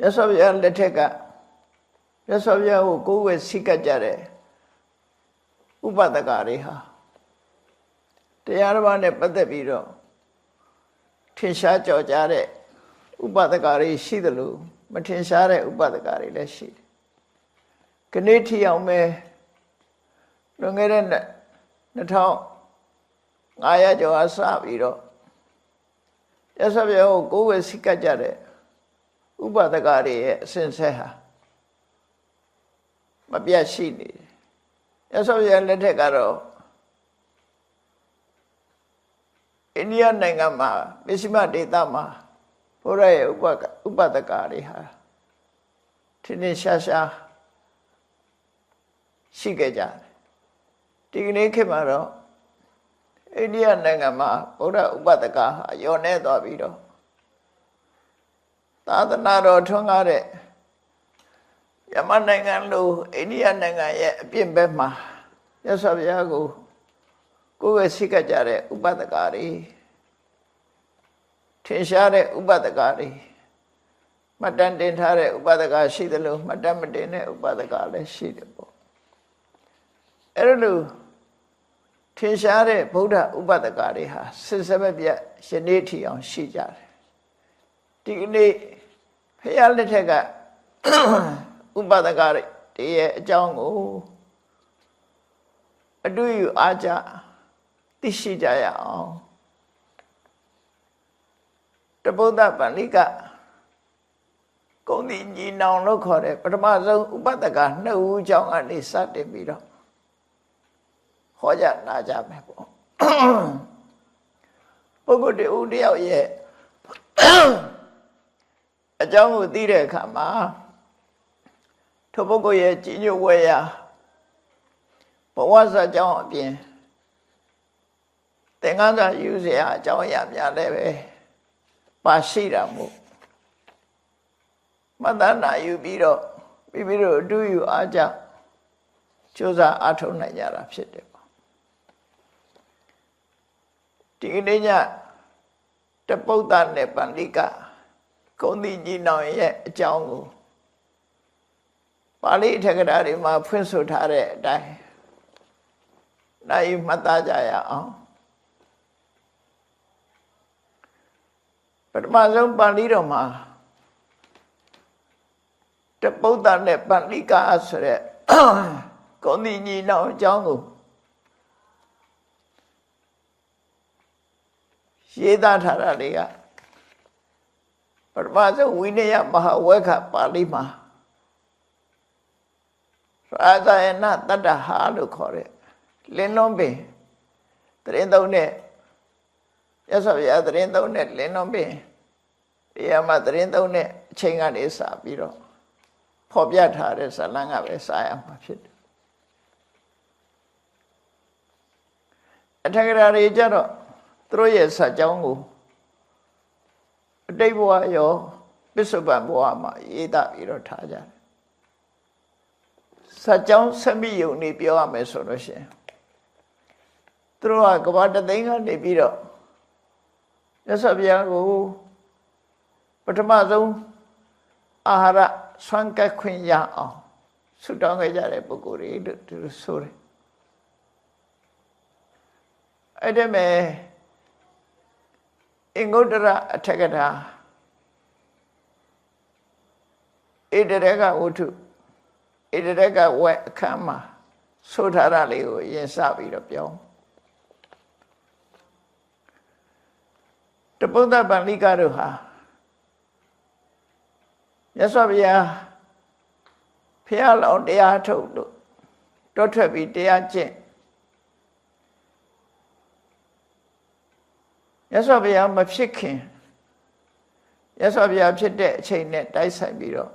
Yasavya Leteka Yasavya who go with Sikajare Upadagariha Tayarvane Padaviro Tinsha Jojare Upadagari Shidalu Matinsare Upadagari Leshi Kaneti Yaume Lungeren Natao Aya Joasa Viro Yasavya who go with Sikajare Upadagari Senseha Mabiashini Yasavya Letekaro India Nangama Mishima Ditama Pura Upadagari Tinishasha Shikeja Tigni Kimaro India Nangama Pura Upadaka Yone Davido Tadanaro Tungare Yamanangalu, India Nanga, Pimbema, Yasaviago, Kuga Sikajare, Upadagari, Tinshare, Upadagari, Matan Dintare, Upadaga Shidalu, Madame Dene, Upadagale Shidabo. Erelu, Tinshare, Buddha, Upadagari, Sisabia, Shaniti on Shijar. Digni. Payalitega Upadagari, dear Jango. Do you Aja Tishijaya? The Buddha Panika Gondi now no corre, but Mazo Upadaga, no Jang and his Sati Bido. Hoja Naja Mepo. Pogo de Udia ye. A jungle did come. Tobago ye, Gino Waya. But what's a John being? The other use a John Yamya Bashira mo. Madana, you beat up. Bibido, do you Aja? Chosa Ato Nayara Pshitable. Tigninya, the Potan Nepandika. Kondi Gino yet, Jango. Pali Tagadari, my Prince of Tare, die. Naive Matajaya. But Mazum Palidoma. The Potan Nepandika Asre. Kondi Gino Jango. Yeda Taraliga. But was a Winaya Mahaweka Palima. Rather and not that a halu core. Lenombe. The Rendone. Yes, of the other Rendone, Lenombe. The Yamadrendone, Chingan is a biro. Pobiata is a langa Messiah. A Tagari Jaro. 3 years a jungle. Day boy, yo, Bishop and Boama, Ida Irotaja. Sajong semi uni pure mesolution. Through a Gavata Dinga de Biro. Yes, of Yago, but a mazo Ahara Swanka Queen Ya, Sudanga Jare Boguri to the Suri. Ademe. Ingodara Tagada Iderega Utu Iderega Wet Kama Sotaralio Yesabi of Yo. The Buddha Banlikaruha Yasavia Pial on the Ato Doctor be Deache. Yasavia Mapshikin. Yasavia Chede chain net dice biro.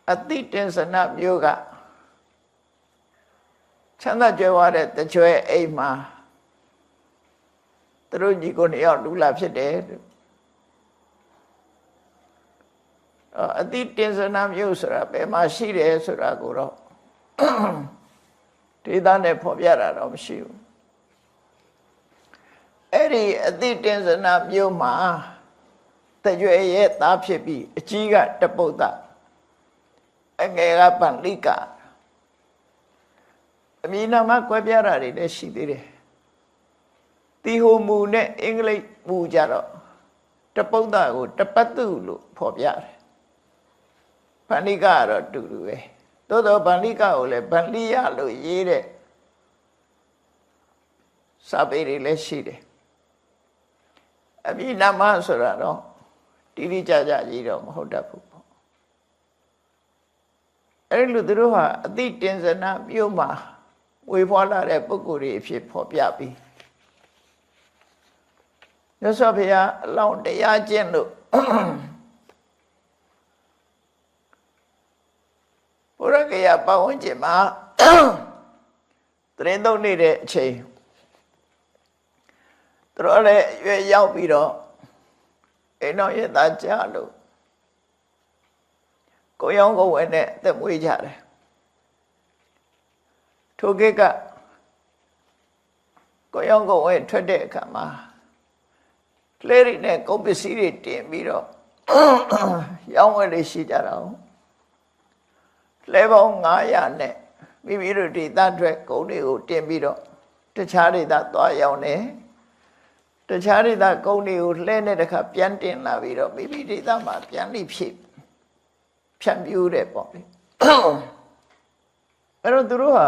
At the tense and up yoga. Chanda Jaware, the Joy Ema. The Ruji Goni out to laugh dead. At the tense and up user up, Emma Shire Suraguro. Tidane Pobiara of Shiu. အဲ့ဒီအတိတင်္စနာမြို့မှာတကြွယ်ရဲ့သားဖြစ်ပြီးအကြီးကတပုဒ္ဒအငယ်ကပန္လိကအမည်နာမကွဲပြားတာတွေလည်းရှိသေးတယ်တီဟိုမူနဲ့အင်္ဂလိပ်မူကြတော့တပုဒ္ဒကိုတပတ်တုလို့ဖော်ပြတယ်ပန္လိကကတော့တူတူပဲသို့တော့ပန္လိကကိုလည်းဗန္လိယလို့ရေးတဲ့စာပေတွေလည်းရှိတယ်အမည်နာမဆိုတာတော့တိတိကျကျရေးတော့မဟုတ်တတ်ဘူးပေါ့အဲ့လိုသူတို့ဟာအတိတင်္စနာမြို့မှာဝေဖွာလာတဲ့ပုဂ္ဂိုလ်တွေအဖြစ်ဖော်ပြပြီးမြတ်စွာဘုရားအလောင်းတရားကျင့်လို့ဘုရားကရပတ်ဝန်းကျင်မှာတရင်သုံးနေတဲ့အချိန်သူတို့လည်းရွယ်ရောက်ပြီးတော့အိမ်တော်ရဲ့သားကြလို့ကိုရောင်းကိုဝယ်နဲ့အသက်မွေးကြတယ်ထိုကိကကိုရောင်းကိုဝယ်ထွက်တဲ့အခါမှာကလေးတွေနဲ့ကုန်ပစ္စည်းတွေတင်ပြီးတော့ရောင်းဝယ်လေးရှိကြတာလဲပေါင်း900နဲ့မိမိတို့ဒေသအတွက်ကုန်တွေကိုတင်ပြီးတော့တခြားဒေသသွားရောင်းတယ်တခြားဒေသကုန်တွေကိုလှဲတဲ့တခါပြန်တင်လာပြီးတော့မိမိဒေသမှာပြန်လိဖြစ်ဖြန့်ပြူးတယ်ပေါ့လေအဲ့တော့သူတို့ဟာ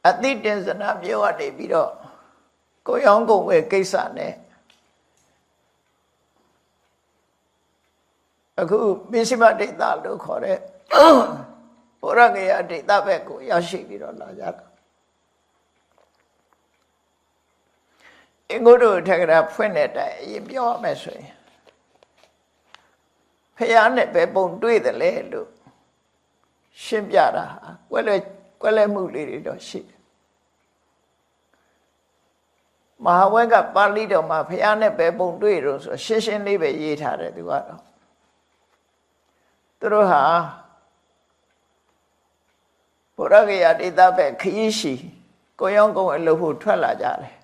အတိတင်္စနာပြောရနေပြီးတော့ကိုရောင်းကုန်ဝယ်ကိစ္စနဲ့အခုပိစိမဒေသလို့ခေါ်တဲ့ဘုရားကရဒေသဘက်ကိုရောက်ရှိပြီးတော့လာကြတာအင်္ဂုတ္တထက္ကရာဖွင့်တဲ့အတိုင်းအရင်ပြောရမယ်ဆိုရင်ဖះနဲ့ပဲပုံတွေ့တယ်လေလို့ရှင်းပြတာကွဲလဲမှုလေးတွေတော့ရှိတယ်မဟာဝဲကပါဠိတော်မှာဖះနဲ့ပဲပုံတွေ့တော့ဆိုရှင်းရှင်းလေးပဲရေးထားတယ်သူကတော့သူတို့ဟာဘုရားကရဒေသဘက်ခရီးရှိကိုရောင်းကုန်အလုပ်ဖို့ထွက်လာကြတယ်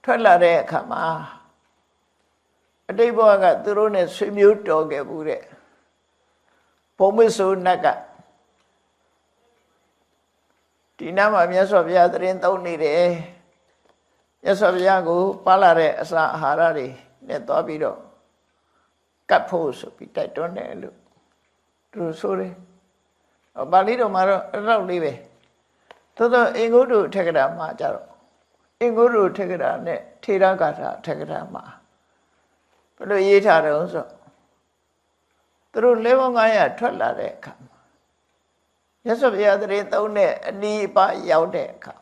ထွက်လာတဲ့အခါမှာအတိတ်ဘဝကသူတို့နဲ့ဆွေမျိုးတော်ခဲ့ဘူးတဲ့ဘုံမဆိုးနတ်ကဒီနားမှာမြတ်စွာဘုရားသတင်းသုံးနေတယ်မြတ်စွာဘုရားကိုပါလာတဲ့အစာအာဟာရတွေနဲ့သွားပြီးတော့ကတ်ဖို့ဆိုပြီးတိုက်တွန်းတယ်လို့သူဆိုတယ်ပါဠိတော်မှာတော့အဲ့လောက်လေးပဲသို့တော့အင်္ဂုတ္တထက္ကရာမှာကြတော့အင်္ဂုတ္တထက္ကရာနဲ့ထေရဂါထာထက္ကရာမှာဘယ်လိုရေးထားတယ်ဆိုသူတို့လဲပေါင်း900ထွက်လာတဲ့အခါမြတ်စွာဘုရားသတင်းသုံးတဲ့အနီးအပါရောက်တဲ့အခါ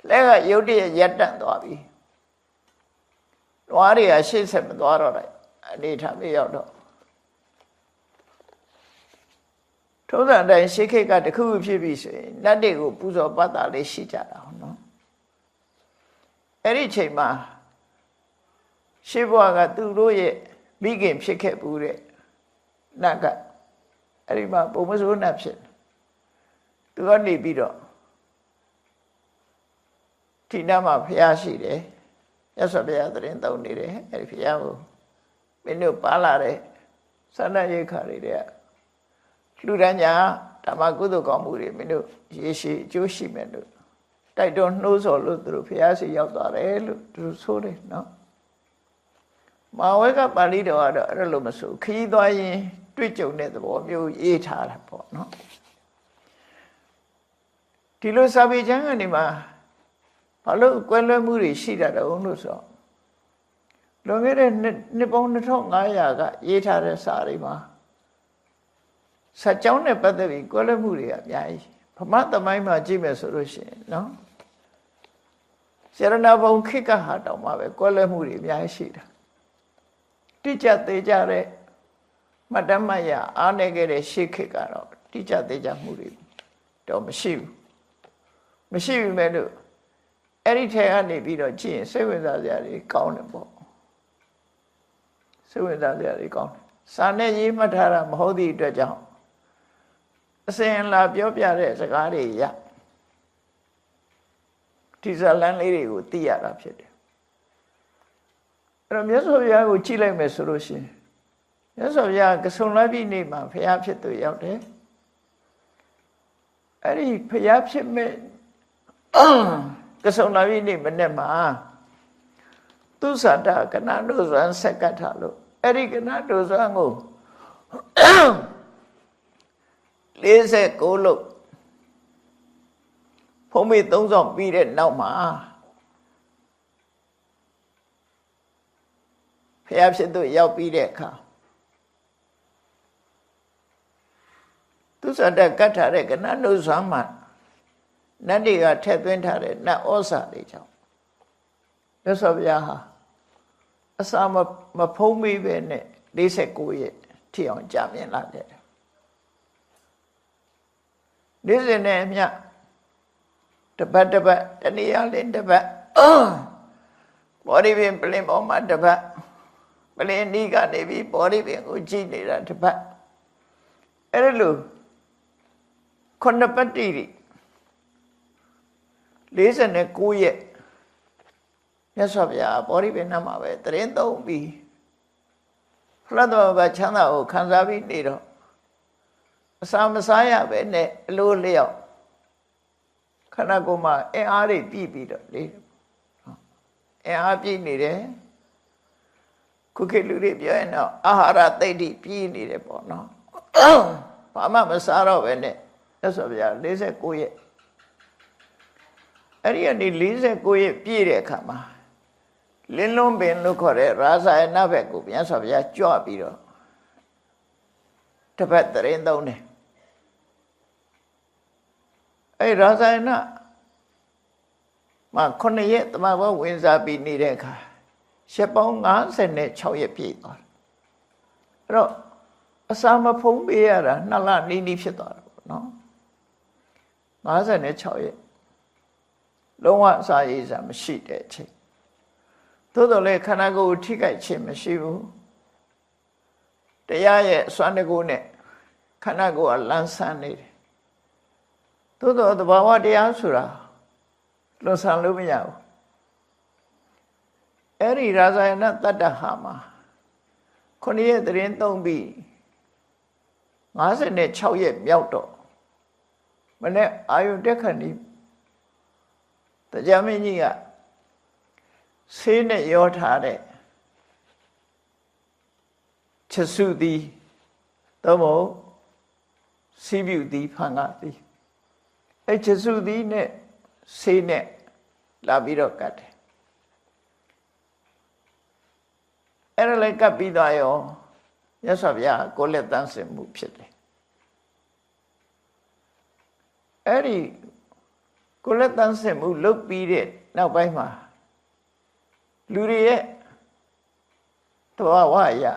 လဲကယုတ်တရရက်တန့်သွားပြီ။နွားတွေကရှေ့ဆက်မသွားတော့လိုက်အနေထားလေးရောက်တော့ထုံးစံအတိုင်းရှေးခေတ်ကတခုဖြစ်ပြီဆိုရင်နတ်တွေကိုပူဇော်ပတ်တာလေးရှိကြတာဟုတ်နော်။အဲ့ဒီအချိန်မှာရှေးဘဝကသူတို့ရဲ့မိခင်ဖြစ်ခဲ့ဘူးတဲ့နတ်ကအဲ့ဒီမှာပုံမစိုးနတ်ဖြစ်သူကနေပြီးတော့ဒီနားမှာဖျားရှိတယ်ရသော်ဘုရားသတင်းသုံးနေတယ်အဲ့ဒီဖျားကိုမင်းတို့ပါလာတဲ့သန္တရိခါတွေတဲ့လူတန်းညာဓမ္မကုသိုလ်ကောင်းမှုတွေမင်းတို့ရေရှည်အကျိုးရှိမယ်လို့တိုက်တွန်းနှိုးဆော်လို့သူတို့ဖျားစီရောက်သွားတယ်လို့သူတို့ဆိုတယ်နော်မဟာဝဲကပါဠိတော်ကတော့အဲ့လိုမဆိုခရီးသွားရင်တွေ့ကြုံတဲ့သဘောမျိုးရေးထားတာပေါ့နော်ဒီလိုစာပေကျမ်းကနေမှာဘာလို့ကွဲလွဲမှုတွေရှိတာတုံးလို့ဆိုလွန်ခဲ့တဲ့နှစ်ပေါင်း2500ကရေးထားတဲ့စာတွေမှာစัจ ကြောင်းနဲ့ပတ်သက်ပြီးကွဲလွဲမှုတွေကအများကြီးဗမာသမိုင်းမှာကြည့်မယ်ဆိုလို့ရှိရင်နော်စေရနာဘုံခိကဟာတောင်မှပဲကွဲလွဲမှုတွေအများကြီးရှိတာတိကျသေးကြတဲ့မတ္တမယအားနေခဲ့တဲ့ရှေးခေတ်ကတော့တိကျသေးကြမှုတွေတော့မရှိဘူးမဲ့လို့အဲ့ဒီထဲကနေပြီးတော့ကြည့်ရင်စိတ်ဝင်စားစရာတွေကောင်းတယ်ပေါ့စိတ်ဝင်စားစရာတွေကောင်းတယ်စာနဲ့ရေးမှတ်ထားတာမဟုတ်သည့်အတွက်ကြောင့်အစဉ်လာပြောပြတဲ့စကားတွေရ ဒီဇလန်လေးတွေကိုသိရတာဖြစ်တယ်အဲ့တော့မြတ်စွာဘုရားကိုကြည့်လိုက်မယ်ဆိုလို့ရှိရင်မြတ်စွာဘုရားကဆုံလပြည့်နေ့မှာဘုရားဖြစ်သူရောက်တယ်အဲ့ဒီဘုရားဖြစ်မဲ့ကဆုံလပြည့်နေ့မနေ့မှာသူသတ္တကဏ္ဍတို့ဇံဆက်ကတ်ထားလို့အဲ့ဒီကဏ္ဍတို့ဇံကို49လို့ဖုံးမေ3ဆောင်ပြီးတဲ့နောက်မှာဘုရားဖြစ်သူရောက်ပြီးတဲ့အခါသူစတဲ့ကတ်ထားတဲ့ကဏ္ဍနုဇံမှာနတ်တွေကထည့်သွင်းထားတဲ့နတ်ဩဇာတွေကြောင့်မြတ်စွာဘုရားဟာအစာမဖုံးမိပဲနဲ့49ရက်ထိအောင်ကြာမြင့်လာခဲ့တယ်နေ့စဉ်နဲ့အမျှတပတ်တနည်းအားဖြင့်တပတ်ဘောဓိပင်ပလင်ပေါ်မှာတပတ်ပလင်နီးကနေပြီးဘောဓိပင်ကိုကြည့်နေတာတပတ်အဲ့ဒါလို့9ပတ်တိ49ရက်မြတ်စွာဘုရားဘောဓိပင်နာမှာပဲတရင်သုံးပြီးဖလားတော်ဘာချမ်းသာကိုခံစားပြီးနေတော့အစာမစားရပဲနဲ့အလိုလျောက်ခန္ဓာကိုယ်မှာအင်အားတွေပြည့်ပြီးတော့လေအင်အားပြည့်နေတယ်ခုခေတ်လူတွေပြောရင်တော့အာဟာရသိတိပြည့်နေတယ်ပေါ့နော်ဘာမှမစားတော့ပဲနဲ့သက်ဆိုဗျာ49ရက်အဲ့ဒီကနေ49ရက်ပြည့်တဲ့အခါမှာလင်းလုံးပင်လို့ခေါ်တဲ့ရာဇာယနာဘက်ကိုပြန်ဆိုဗျာကြွပြီးတော့တစ်ပတ်တရင်သုံးတယ်အဲ့ရာဇာယနာမှာ9ရက်တမဘောဝင်စားပြီးနေတဲ့အခါရက်ပေါင်း56ရက်ပြည့်သွားတယ်အဲ့တော့အစာမဖုံးပေးရတာ2လနီးနီးဖြစ်သွားတာပေါ့နော်56ရက်လုံးဝအစာရည်စားမရှိတဲ့အချိန်သို့တော်လည်းခန္ဓာကိုယ်ထိခိုက်ခြင်းမရှိဘူးတရားရဲ့စွမ်းတကူနဲ့ခန္ဓာကိုယ်ကလန်းဆန်းနေတယ်သို့တော်သဘာဝတရားဆိုတာလွန်ဆန်လို့မရဘူးအဲ့ဒီရာဇာယနတတ္တဟာမှာ9ရက်တရင်သုံးပြီး56ရက်မြောက်တော့မနေ့အာယုတက်ခဏီတရားမင်းကြီးကဆေးနဲ့ရောထားတဲ့ချက်စုသည်သို့မဟုတ်စီးပြူသည်ဖန်ကသည်အဲ့ချက်စုသည်နဲ့ဆေးနဲ့လာပြီးတော့ကတ်တယ်အဲ့ဒါလည်းကတ်ပြီးသွားရောမြတ်စွာဘုရားကိုယ်လက်တန်းစင်မှုဖြစ်တယ်အဲ့ဒီကိုယ်လက်တန်းစင်မှုလုပ်ပြီးတဲ့နောက်ပိုင်းမှာလူတွေရဲ့တဘာဝအရာ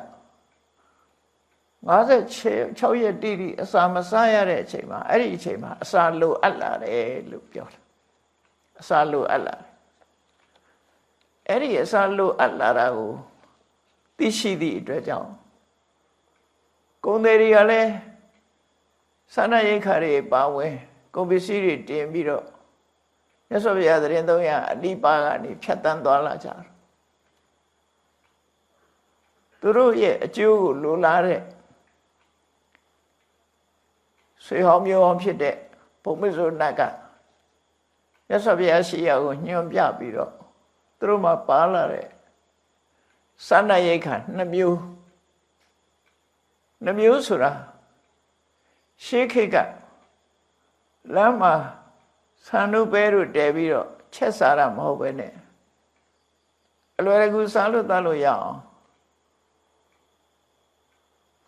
56ရက်တိတိအစာမစားရတဲ့အချိန်မှာအဲ့ဒီအချိန်မှာအစာလိုအပ်လာတယ်လို့ပြောတယ်အစာလိုအပ်လာတယ်အဲ့ဒီအစာလိုအပ်လာတာကိုသိရှိသည့်အတွက်ကြောင့်ဂုဏ်တွေကလည်းစာနာရိက္ခာတွေပါဝင်ကုန်ပစ္စည်းတွေတင်ပြီးတော့မြတ်စွာဘုရားသရင်300အနိပါကနေဖြတ်တန်းသွားလာကြတယ်သူတို့ရဲ့အကျိုးကိုလိုလားတဲ့ဆွေဟောင်းမျိုးအောင်ဖြစ်တဲ့ဘုံမစ္ဆုနတ်ကမြတ်စွာဘုရားရှိရာကိုညွှန်ပြပြီးတော့သူတို့မှာပါလာတဲ့စာနာရိက္ခာ2မျိုးဆိုတာရှေးခေတ်ကလမ်းမှာဆန်တို့ပဲတို့တဲပြီးတော့ချက်စားတာမဟုတ်ပဲနဲ့အလွယ်တကူစားလို့သားလို့ရအောင်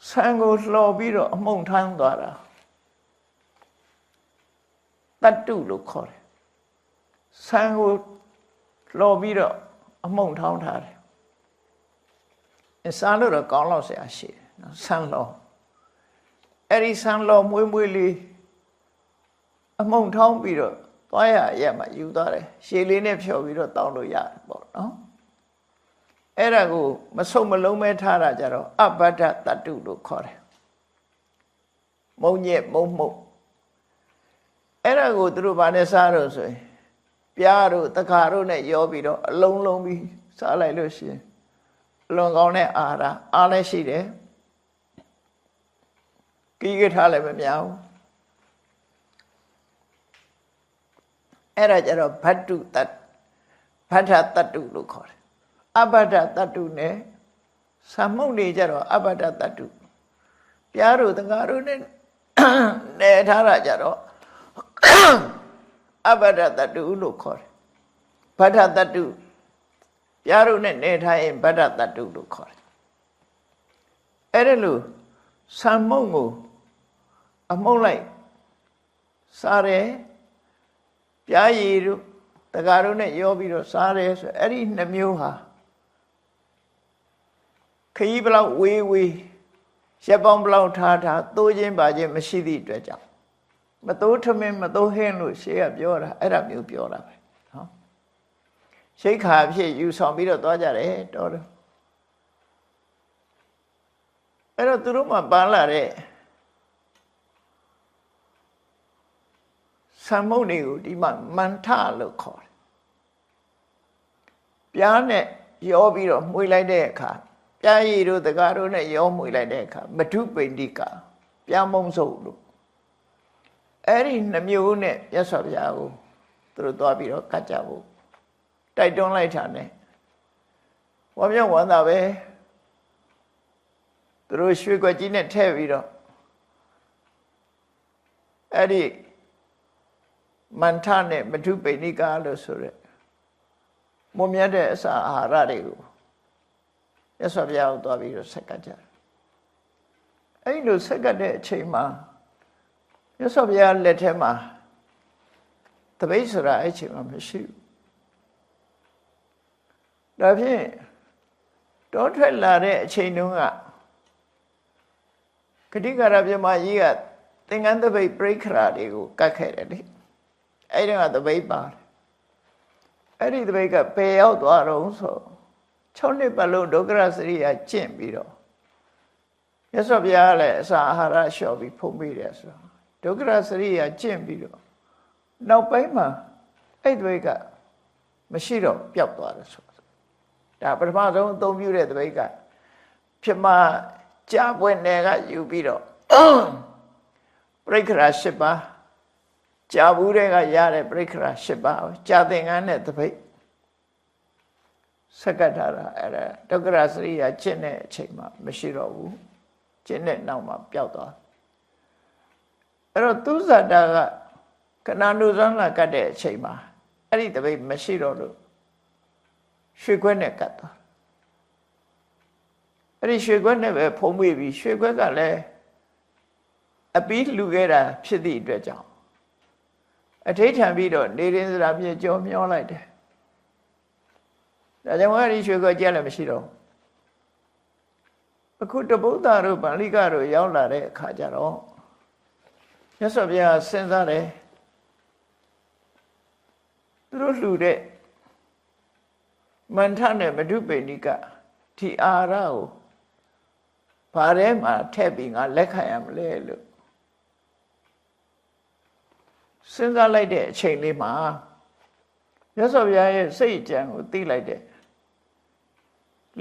ဆန်ကိုလှော်ပြီးတော့အမှုန့်ထမ်းသွားတာတတ္တုလို့ခေါ်တယ်ဆန်ကိုလှော်ပြီးတော့အမှုန့်ထောင်းထားတယ်စားလို့တော့ကောင်းလောက်ဆရာရှိတယ်နော်ဆန်လှော်အဲ့ဒီဆန်လှော်မွေးလေးအမှုန့်ထောင်းပြီးတော့သွားရရက်မှာယူသွားတယ်ရှည်လေးနဲ့ဖြော်ပြီးတော့တောင်းလို့ရတယ်ပေါ့နော်အဲ့ဒါကိုမဆုပ်မလုံးမဲထားတာကြတော့အဘဒ္ဒတတ္တုလို့ခေါ်တယ်မုံညက်မုံမှုတ်အဲ့ဒါကိုသူတို့ဗာနဲ့စားတော့ဆိုရင် ပြားတို့တခါတို့နဲ့ရောပြီးတော့အလုံးလုံးပြီးစားလိုက်လို့ရှိရင်အလွန်ကောင်းတဲ့အာဟာရအားလည်းရှိတယ်ကိကထားလည်းမများဘူးအဲ့ဒါကြတော့ဘတ်တုတတ်ဘဋ္ဌတတ္တုလို့ခေါ်တယ်အဘဋ္ဌတတ္တုနဲ့သမုတ်နေကြတော့အဘဋ္ဌတတ္တုပြားတို့တကားတို့နဲ့နယ်ထားတာကြတော့အဘဋ္ဌတတ္တုလို့ခေါ်တယ်ဘဋ္ဌတတ္တုပြားတို့နဲ့နယ်ထားရင်ဘဋ္ဌတတ္တုလို့ခေါ်တယ်အဲ့ဒါလို့သမုတ်ကိုအမှုန့်လိုက်စားတယ်ပြားရည်တို့တကားတို့နဲ့ရောပြီးတော့စားတယ်ဆိုအဲ့ဒီနှမျိုးဟာခရီးဘလောက်ဝေးဝေးရက်ပေါင်းဘလောက်ထားသိုးခြင်းပါခြင်းမရှိသည့်အတွက်ကြောင့်မသိုးထမင်းမသိုးဟင်းလို့ရှေးကပြောတာအဲ့ဒါမျိုးပြောတာပဲနော်ရှိတ်ခါဖြစ်ယူဆောင်ပြီးတော့သွားကြတယ်တော်တယ်အဲ့တော့သူတို့မှပန်းလာတဲ့သမုတ်တွေကိုဒီမှာမန္ထလို့ခေါ်တယ်ပြားနဲ့ရောပြီးတော့မှွေလိုက်တဲ့အခါပြားရည်တို့တကားတို့နဲ့ရောမှွေလိုက်တဲ့အခါမထုပိန္တိကပြားမုံစုပ်လို့အဲ့ဒီနှမျိုးနဲ့မြတ်စွာဘုရားကိုသူတို့သွားပြီးတော့ကတ်ကြဖို့တိုက်တွန်းလိုက်တာ ਨੇ ဝါမြောက်ဝမ်းသာပဲသူတို့ရွှေကွက်ကြီးနဲ့ထည့်ပြီးတော့အဲ့ဒီမန္ထနဲ့မထုပိဏိကလို့ဆိုရက်မွန်မြတ်တဲ့အစာအာဟာရတွေကိုရသော်ဘုရားကိုသွားပြီးတော့ဆက်ကတ်ကြတယ်အဲ့လိုဆက်ကတ်တဲ့အချိန်မှာရသော်ဘုရားလက်ထဲမှာတပိတ်ဆိုတာအဲ့ချိန်မှာမရှိဘူးဒါဖြင့်တောထွက်လာတဲ့အချိန်တုန်းကဂတိကာရပြမကြီးကသင်္ကန်းတပိတ်ပြိခရာတွေကိုကတ်ခဲ့တယ်လေအဲ့ဒါကတပိတ်ပါတယ်အဲ့ဒီတပိတ်ကပယ်ရောက်သွားတော့ဆို6နှစ်ပတ်လုံးဒုက္ခရစရိယာကျင့်ပြီးတော့ရသော်ဘုရားလည်းအစာအာဟာရလျှော့ပြီးဖုံးပေးတယ်ဆိုတော့ဒုက္ခရစရိယာကျင့်ပြီးတော့နောက်ပိုင်းမှာအဲ့တပိတ်ကမရှိတော့ပျောက်သွားတယ်ဆိုဒါပထမဆုံးအသုံးပြုတဲ့တပိတ်ကဖြစ်မှကြာပွင့်နယ်ကယူပြီးတော့ပြိခရာ10ပါးကြာဘူးတဲ့ကရတဲ့ပြိခရာ10ပါးကြာသင်္ကန်းနဲ့တပိတ်စက္ကတ်ထားတာအဲ့ဒါဒုက္ခရစရိယာကျင့်တဲ့အချိန်မှာမရှိတော့ဘူးကျင့်တဲ့နောက်မှာပျောက်သွားအဲ့တော့သူဇာတာကကဏနုဇန်းလာကတ်တဲ့အချိန်မှာအဲ့ဒီတပိတ်မရှိတော့လို့ရွှေခွက်နဲ့ကတ်သွားအဲ့ဒီရွှေခွက်နဲ့ပဲဖုံးပေးပြီးရွှေခွက်ကလည်းအပီးလှူခဲ့တာဖြစ်သည့်အတွက်ကြောင့်အထိဋ္ဌံပြီးတော့နေရင်းစရာပြေကြောမျောလိုက်တယ်ဒါကြောင့်အဲ့ဒီရွှေခွက်ကြက်လည်းမရှိတော့အခုတပုဒ္ဒါတို့ဗန္လိကတို့ရောက်လာတဲ့အခါကျတော့မြတ်စွာဘုရားစဉ်းစားတယ်သူတို့လှူတဲ့မန္ထနဲ့မထုပိဏိကဒီအာဟာရကိုဘာထဲမှာထည့်ပြီးငါလက်ခံရမလဲလို့စဉ်းစားလိုက်တဲ့အချိန်လေးမှာမြတ်စွာဘုရားရဲ့စိတ်ကြံကိုသိလိုက်တဲ့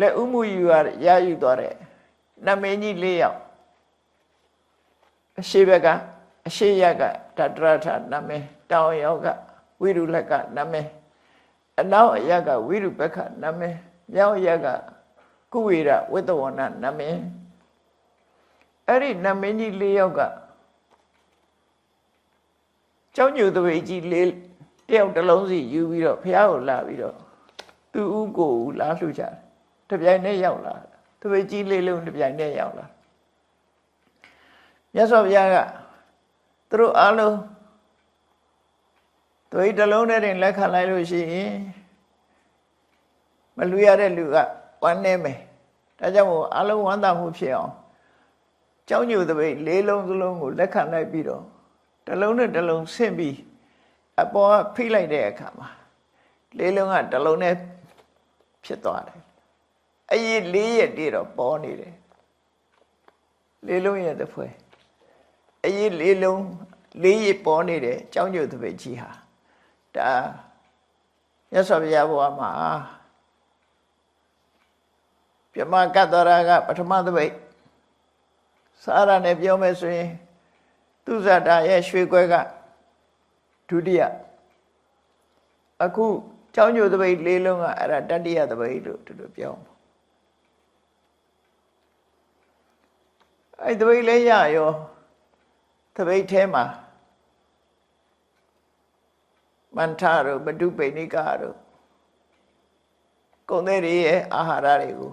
လက်ဥမှုယူရယူသွားတဲ့နမင်းကြီး၄ယောက်အရှိဘက်ကအရှိရကတတရထနမင်းတောင်ရောက်ကဝိရုလက်ကနမင်းအနောက်အရက်ကဝိရုပက္ခနမင်းမြောက်အရက်ကကုဝေရဝိတဝဏနမင်းအဲ့ဒီနမင်းကြီး၄ယောက်ကကျောင်းညူတပိတ်ကြီး၄တယောက်တစ်လုံးစီယူပြီးတော့ဖះကိုလာပြီးတော့သူ့ဦးကိုလာလှူကြတယ်တပြိုင်နဲ့ရောက်လာတပိတ်ကြီး၄လုံးတပြိုင်နဲ့ရောက်လာမြတ်စွာဘုရားကသူတို့အားလုံးတပိတ်တစ်လုံးနဲ့တင်လက်ခံလိုက်လို့ရှိရင်မလူရတဲ့လူကဝမ်းနေမယ်ဒါကြောင့်မို့အားလုံးဝမ်းသာမှုဖြစ်အောင်ကျောင်းညူတပိတ်၄လုံးစလုံးကိုလက်ခံလိုက်ပြီးတော့တစ်လုံးနဲ့တစ်လုံးဆင့်ပြီးအပေါ်ကဖိလိုက်တဲ့အခါမှာ၄လုံးကတစ်လုံးနဲ့ဖြစ်သွားတယ်အရေး၄ရက်တည်းတော့ပေါ်နေတယ်၄လုံးရဲ့တစ်ဖွဲအရေး၄လုံး၄ရက်ပေါ်နေတယ်ကျောင်းညူတပိတ်ကြီးဟာဒါ မြတ်စွာဘုရားဘုရားမှာပြမကတ္တရာကပထမသပိတ်စာရနဲ့ပြောမယ်ဆိုရင်သူဇာတာရဲ့ရွှေကွဲကဒုတိယအခုကျောင်းညိုသပိတ်လေးလုံးကအဲ့ဒါတတိယသပိတ်လို့သူတို့ပြောအဲ့သပိတ်လေးရရောသပိတ်ထဲမှာမန္ထတို့ဘဒုပိဏိကတို့ကုန်သည်ရဲ့အာဟာရတွေကို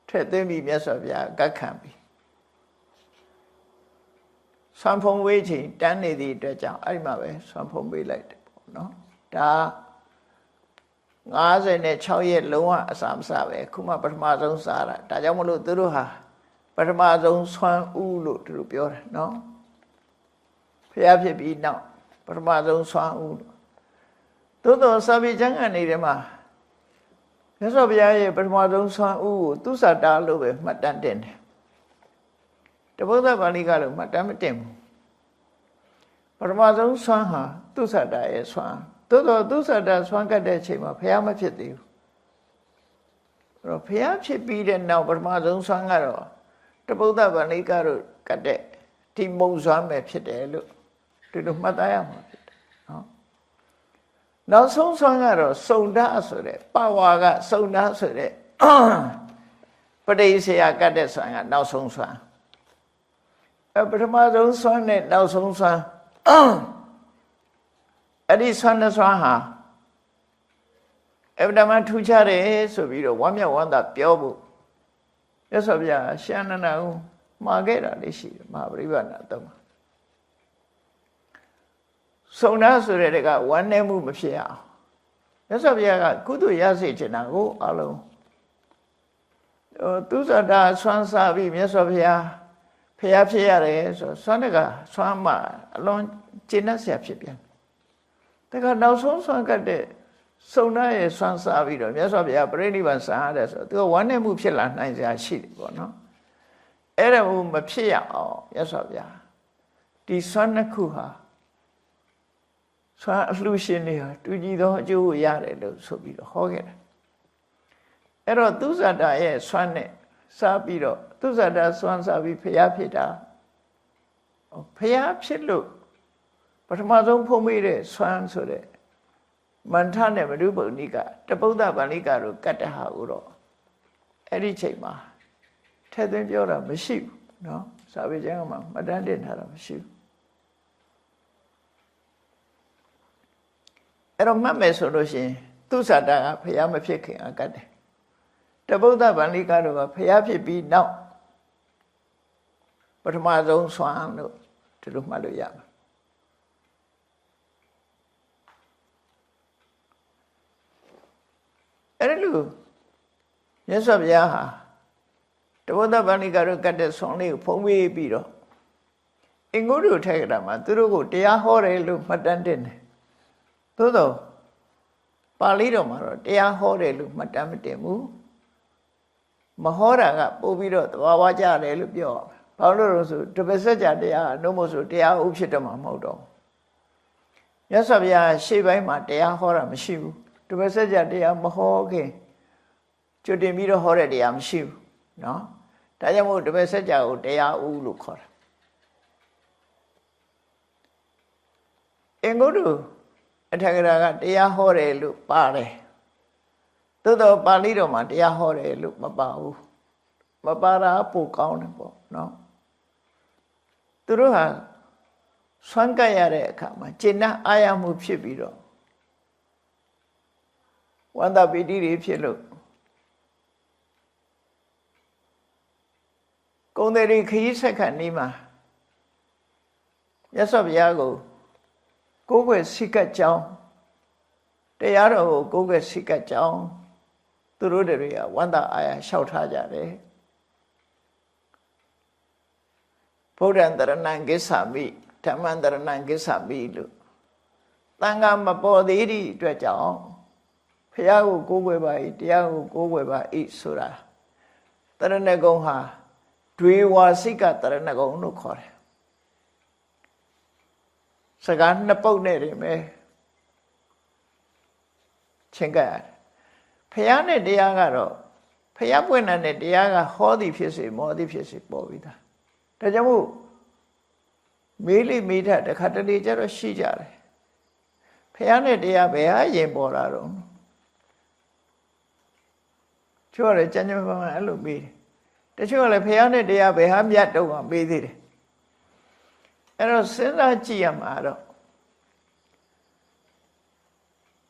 ထည့်သွင်းပြီးမြတ်စွာဘုရားကတ်ခံပြီးဆွမ်းဖုံးဝေးချိန်တန်းနေသည့်အတွက်ကြောင့်အဲ့ဒီမှာပဲဆွမ်းဖုံးပေးလိုက်တယ်ပေါ့နော်ဒါ56ရက်လုံးဝအစာမစားပဲခုမှပထမဆုံးစားတာဒါကြောင့်မလို့သူတို့ဟာပထမဆုံးဆွမ်းဥလို့သူတို့ပြောတယ်နော်ဖျားဖြစ်ပြီးနောက်ပထမဆုံးဆွမ်းဥသို့တော်စာပေကျမ်းဂန်တွေမှာမြတ်စွာဘုရားရဲ့ပထမဆုံးဆွမ်းဥကိုသူစတာလို့ပဲမှတ်တမ်းတင်တယ်တပုဒ္ဒပါဠိကလို့မှတ်တမ်းမတင်ဘူးပထမဆုံးဆွမ်းဟာသူစတာရဲ့ဆွမ်းသို့တော်သူစတာဆွမ်းကတ်တဲ့အချိန်မှာဘုရားမဖြစ်သေးဘူးအဲ့တော့ဘုရားဖြစ်ပြီးတဲ့နောက်ပထမဆုံးဆွမ်းကတော့တပုဒ္ဒပါဠိကလို့ကတ်တဲ့ဒီမုံဆွမ်းပဲဖြစ်တယ်လို့ဒီလိုမှတ်သားရမှာဖြစ်တယ်နော်နောက်ဆုံးဆွမ်းကတော့စုံဓာဆိုတဲ့ပါဝါကစုံဓာဆိုတဲ့ပဋိစ္စယကတ်တဲ့ဆွမ်းကနောက်ဆုံးဆွမ်းပထမဆုံးဆွမ်းနဲ့နောက်ဆုံးဆွမ်းအဲ့ဒီဆွမ်းနဲ့ဆွမ်းဟာအဗ္ဗဓမ္မထူးခြားတယ်ဆိုပြီးတော့ဝမ်းမြောက်ဝမ်းသာပြောဖို့မြတ်စွာဘုရားရှန္ဒနာကိုမှာခဲ့တာလေးရှိတယ်မဟာပရိပ္ပန္နတုံးမှာစုံနာဆိုတဲ့ကဝမ်းနည်းမှုမဖြစ်အောင်မြတ်စွာဘုရားကကုသိုလ်ရစေချင်တာကိုအလုံးသူဇာတာဆွမ်းစားပြီးမြတ်စွာဘုရားဖျားဖြစ်ရတယ်ဆိုဆွမ်းတကဆွမ်းမှအလွန်ကျင့်တတ်ဆရာဖြစ်ပြန်တကနောက်ဆုံးဆွမ်းကတဲ့စုံနာရဲ့ဆွမ်းစားပြီးတော့မြတ်စွာဘုရားပြိဋိဘံဆံရတယ်ဆိုသူကဝမ်းနည်းမှုဖြစ်လာနိုင်စရာရှိတယ်ပေါ့နော်အဲ့ဒါမဖြစ်ရအောင်မြတ်စွာဘုရားဒီဆွမ်းနှစ်ခုဟာဆွမ်းအလှရှင်တွေဟာတူညီသောအကျိုးကိုရတယ်လို့ဆိုပြီးတော့ဟောခဲ့တယ်အဲ့တော့သူဇာတာရဲ့ဆွမ်းနဲ့စားပြီးတော့သူဇာတာဆွမ်းစားပြီးဖျားဖြစ်တာဖျားဖြစ်လို့ပထမဆုံးဖုံးမိတဲ့ဆွမ်းဆိုတဲ့မန္ထနဲ့မဓုပုဏိကတပုဒ္ဒပါဠိကတို့ကတ္တဟာကိုတော့အဲ့ဒီချိန်မှာထည့်သွင်းပြောတာမရှိဘူးเนาะစာပေကျမ်းမှာမှတ်တမ်းတင်ထားတာမရှိဘူးအဲ့တော့မှတ်မယ်ဆိုလို့ရှိရင်သူဇာတာကဖျားမဖြစ်ခင်အကတ်တယ်တပုဒ္ဒပါဠိကတို့ကဖျားဖြစ်ပြီးနောက်ပထမဆုံးဆွမ်းလို့ဒီလိုမှတ်လို့ရမှာအဲ့ဒီလိုမြတ်စွာဘုရားဟာတပုဒ္ဒပါဠိကတို့ကတ်တဲ့ဆွမ်းလေးကိုဖုံးပေးပြီးတော့အင်္ဂုတ္တထက်ကတာမှာသူတို့ကိုတရားဟောတယ်လို့မှတ်တမ်းတင်တယ်သို့တော့ပါဠိတော်မှာတော့တရားဟောတယ်လို့မှတ်တမ်းမတင်ဘူးမဟောတာကပို့ပြီးတော့သဘာဝကျတယ်လို့ပြောရမယ်ဘာလို့လဲဆိုတပည့်ဆက်ကြတရားနှုတ်မို့ဆိုတရားဥဖြစ်တော့မှာမဟုတ်တော့မြတ်စွာဘုရားရှေ့ပိုင်းမှာတရားဟောတာမရှိဘူးတပည့်ဆက်ကြတရားမဟောခင်ကျွတ်တင်ပြီးတော့ဟောတဲ့တရားမရှိဘူးเนาะဒါကြောင့်မို့တပည့်ဆက်ကြကိုတရားဥလို့ခေါ်တာအင်္ဂုတ္တအထက်ကရာကတရားဟောတယ်လို့ပါတယ်သို့တော့ပါဠိတော်မှာတရားဟောတယ်လို့မပါဘူးမပါတာပိုကောင်းတယ်ပေါ့နော်သူတို့ဟာဆွမ်းကပ်ရတဲ့အခါမှာကျင့်နှံ့အာရမှုဖြစ်ပြီးတော့ဝန္တာပီတိတွေဖြစ်လို့ကုံတယ်ခရီးဆက်ခတ်နေမှာမြတ်စွာဘုရားကိုကိုယ်ွယ်စိတ်ကကြောင်းတရားတော်ကိုကိုယ်ွယ်စိတ်ကကြောင်းသူတို့တွေကဝန္တာအာရလျှောက်ထားကြတယ်ဗုဒ္ဓံတရဏံကိစ္ဆာမိဓမ္မံတရဏံကိစ္ဆာမိလို့သံဃာမပေါ်သေးသည့်အတွက်ကြောင့်ဘုရားကိုကိုးကွယ်ပါ၏တရားကိုကိုးကွယ်ပါ၏ဆိုတာတရဏဂုံဟာဒွေဝါစိကတရဏဂုံလို့ခေါ်တယ်စကားနှစ်ပုဒ်နဲ့တည်းပဲ ချင်ကပ်ရတယ်ဖះနဲ့တရားကတော့ဖះပွင့်တဲ့တရားကဟောသည်ဖြစ်စေမောသည်ဖြစ်စေပေါ်ပြီးသားဒါကြောင့်မို့မေးလိမေးထတခါတလေကျတော့ရှိကြတယ်ဖះနဲ့တရားဘယ်ဟာရင်ပေါ်လာတော့ချို့လည်းကြမ်းကြမ်းပန်းပန်းအဲ့လိုမေးတယ်တချို့ကလည်းဖះနဲ့တရားဘယ်ဟာမြတ်တော့မှမေးသေးတယ်အဲ့တော့စဉ်းစားကြည့်ရမှာတော့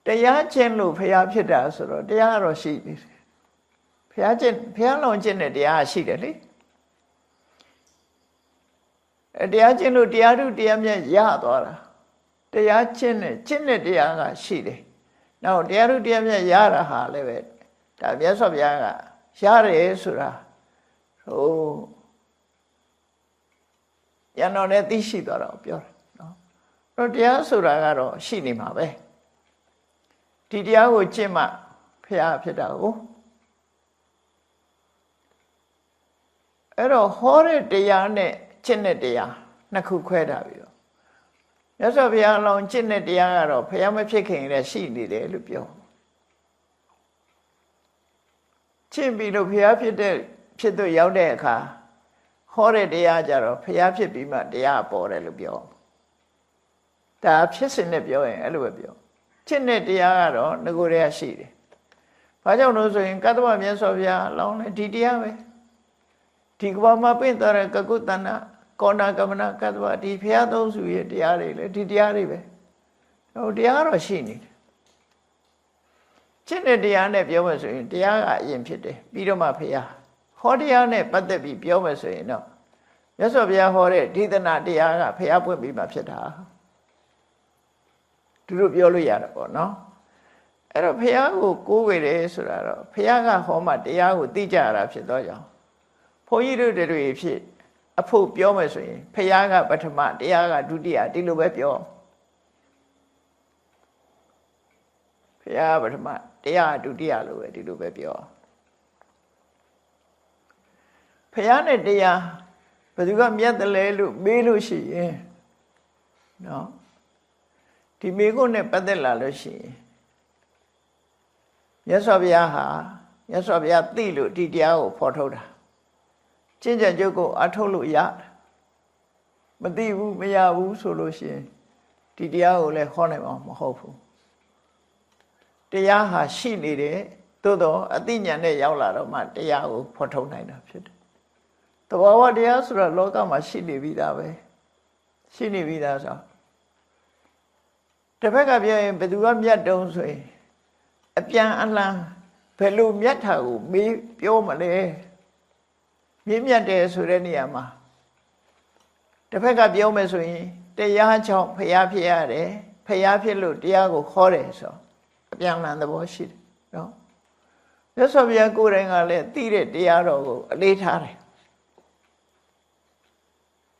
တရားကျင့်လို့ဖះဖြစ်တာဆိုတော့တရားကတော့ရှိနေတယ်ဖះလုံးကျင့်တဲ့တရားရှိတယ်လေတရားကျင့်လို့တရားထုတရားမြတ်ရသွားတာတရားကျင့်တဲ့တရားကရှိတယ်နောက်တရားထုတရားမြတ်ရတာဟာလည်းပဲဒါမြတ်စွာဘုရားကရတယ်ဆိုတာဟိုရန်တော်နဲ့သိရှိသွားတော့ပြောတယ်နော်အဲ့တော့တရားဆိုတာကတော့ရှိနေမှာပဲဒီတရားကိုကျင့်မှဖះဖြစ်တာကိုအဲ့တော့ဟောတဲ့တရားနဲ့ကျင့်တဲ့တရားနှစ်ခုခွဲတာပြီးတော့မြတ်စွာဘုရားအလောင်းကျင့်တဲ့တရားကတော့ဖះမဖြစ်ခင်လည်းရှိနေတယ်လို့ပြောကျင့်ပြီးလို့ဖះဖြစ်သူရောက်တဲ့အခါဟောတဲ့တရားကြတော့ဖះဖြစ်ပြီးမှတရားပေါ်တယ်လို့ပြောဒါဖြစ်စဉ်နဲ့ပြောရင်အဲ့လိုပဲပြောကျင့်တဲ့တရားကတော့ငကိုယ်တည်းရှိတယ်ဘာကြောင့်လို့ဆိုရင်ကတ္တဝမြတ်စွာဘုရားအလောင်းလည်းဒီတရားပဲဒီကဘာမှာပြင့်တော်တဲ့ကကုတ္တနာကောဏကမနာကတ္တဝဒီဖះသုံးစုရဲ့တရားတွေလေဒီတရားတွေပဲဟိုတရားတော့ရှိနေတယ်ကျင့်တဲ့တရားနဲ့ပြောမယ်ဆိုရင်တရားကအရင်ဖြစ်တယ်ပြီးတော့မှဖះဟောတရားနဲ့ပတ်သက်ပြီးပြောမယ်ဆိုရင်တော့မြတ်စွာဘုရားဟောတဲ့ဒေသနာတရားကဖះပွင့်ပြီးမှဖြစ်တာသူတို့ပြောလို့ရတယ်ပေါ့နော်အဲ့တော့ဖះကိုကိုးဝေတယ်ဆိုတာတော့ဖះကဟောမှတရားကိုသိကြရတာဖြစ်တော့ကြောင်းဘုန်းကြီးတို့တွေဖြစ်အဖို့ပြောမယ်ဆိုရင်ဖះကပထမတရားကဒုတိယဒီလိုပဲပြောဖះပထမတရားဒုတိယလို့ပဲဒီလိုပဲပြောဖះနဲ့တရားဘယ်သူကမြတ်တယ်လဲလို့မေးလို့ရှိရင်နော်ဒီမေခွန်းနဲ့ပတ်သက်လာလို့ရှိရင်မြတ်စွာဘုရားဟာမြတ်စွာဘုရားသိလို့ဒီတရားကိုဖော်ထုတ်တာကျင့်ကြံကြုတ်ကိုအထုတ်လို့ရမသိဘူးမရဘူးဆိုလို့ရှိရင်ဒီတရားကိုလည်းဟောနိုင်မှာမဟုတ်ဘူးတရားဟာရှိနေတယ်သို့တော့အသိဉာဏ်နဲ့ရောက်လာတော့မှတရားကိုဖော်ထုတ်နိုင်တာဖြစ်တယ်သဘာဝတရားဆိုတာလောကမှာရှိနေပြီးသားပဲရှိနေပြီးသားဆိုတစ်ဖက်ကပြောရင်ဘယ်သူကမြတ်တုံးဆိုရင်အပြန်အလှန်ဘယ်လိုမြတ်တာကိုမေးပြောမလဲမြတ်တယ်ဆိုတဲ့နေရာမှာတစ်ဖက်ကပြောမယ်ဆိုရင်တရားကြောင့်ဖះဖြစ်ရတယ်ဖះဖြစ်လို့တရားကိုခေါ်တယ်ဆိုအပြန်အလှန်သဘောရှိတယ်နော်မြတ်စွာဘုရားကိုယ်တိုင်ကလည်းသိတဲ့တရားတော်ကိုအလေးထားတယ်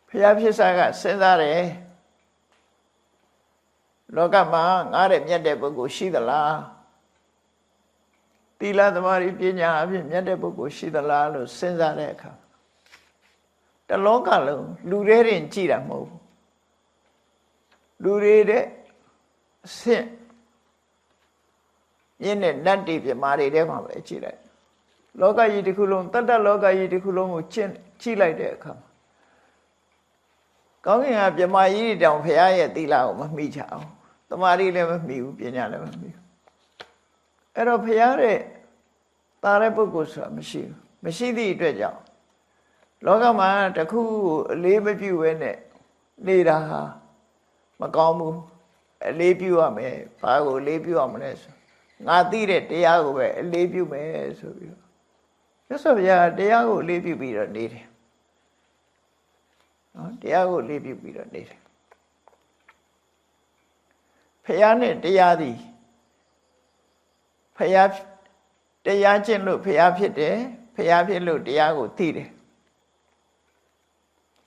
ဖះဖြစ်စားကစဉ်းစားတယ်လောကမှာငါတဲ့မြတ်တဲ့ပုဂ္ဂိုလ်ရှိသလားသီလသမာဓိပညာအဖြစ်မြတ်တဲ့ပုဂ္ဂိုလ်ရှိသလားလို့စဉ်းစားတဲ့အခါတလောကလုံးလူတွေတင်ကြည့်တာမဟုတ်ဘူးလူတွေတဲ့အဆင့်ရင်းနဲ့နတ်တိပြမာတွေထဲမှာပဲကြည့်လိုက်လောကကြီးတစ်ခုလုံးတတ္တလောကကြီးတစ်ခုလုံးကိုကြည့်လိုက်တဲ့အခါကောင်းကင်ကပြမာကြီးတောင်ဖရာရဲ့သီလကိုမမိချအောင်တမာရီလည်းမမိဘူးပညာလည်းမမိဘူးအဲ့တော့ဖရာတဲ့တာတဲ့ပုဂ္ဂိုလ်ဆိုတာမရှိသည့်အတွက်ကြောင့်လောကမှာတခုအလေးမပြုဘဲနဲ့နေတာဟာမကောင်းဘူးအလေးပြုရမယ်ဘာကိုအလေးပြုရမလဲဆိုငါသိတဲ့တရားကိုပဲအလေးပြုမယ်ဆိုပြီးတော့မြတ်စွာဘုရားတရားကိုအလေးပြုပြီးတော့နေတယ်နော်တရားကိုအလေးပြုပြီးတော့နေတယ်ဖះနဲ့တရားသည်ဖះတရားကျင့်လို့ဖះဖြစ်တယ်ဖះဖြစ်လို့တရားကိုသိတယ်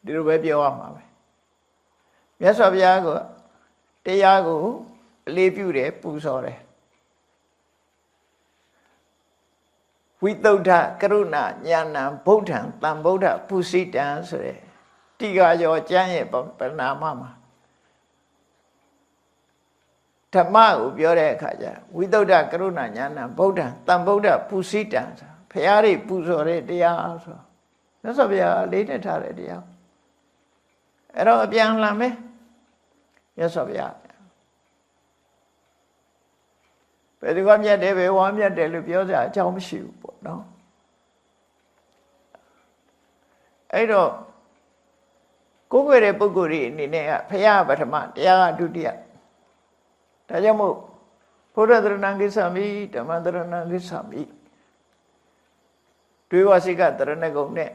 ဒီလိုပဲပြောရမှာပဲမြတ်စွာဘုရားကတရားကိုအလေးပြုတယ်ပူဇော်တယ်ဝိသုဒ္ဓကရုဏာဉာဏံဗုဒ္ဓံတံဗုဒ္ဓပုစိတံဆိုတဲ့တိဃာယောကျမ်းရဲ့ပဏာမမှာ ဓမ္မကိုပြောတဲ့အခါကျဝိသုဒ္ဓကရုဏာဉာဏဗုဒ္ဓံတံဗုဒ္ဓပူစိတံဆိုဘုရားတွေပူဇော်တဲ့တရားဆိုမြတ်စွာဘုရားလေးနဲ့ထားတဲ့တရားအဲ့တော့အပြန်လှန်မယ်မြတ်စွာဘုရားဘယ်သူကမြတ်တယ်ဘယ်ဝါမြတ်တယ်လို့ပြောကြအကြောင်းမရှိဘူးပေါ့နော်အဲ့တော့ကိုယ်ွယ်တဲ့ပုဂ္ဂိုလ်တွေအနေနဲ့ကဘုရားပထမတရားကဒုတိယဒါကြောင့်မို့ဘုရားသရဏံကိစ္ဆာမိဓမ္မသရဏံကိစ္ဆာမိတွေဝစိကတရဏဂုံနဲ့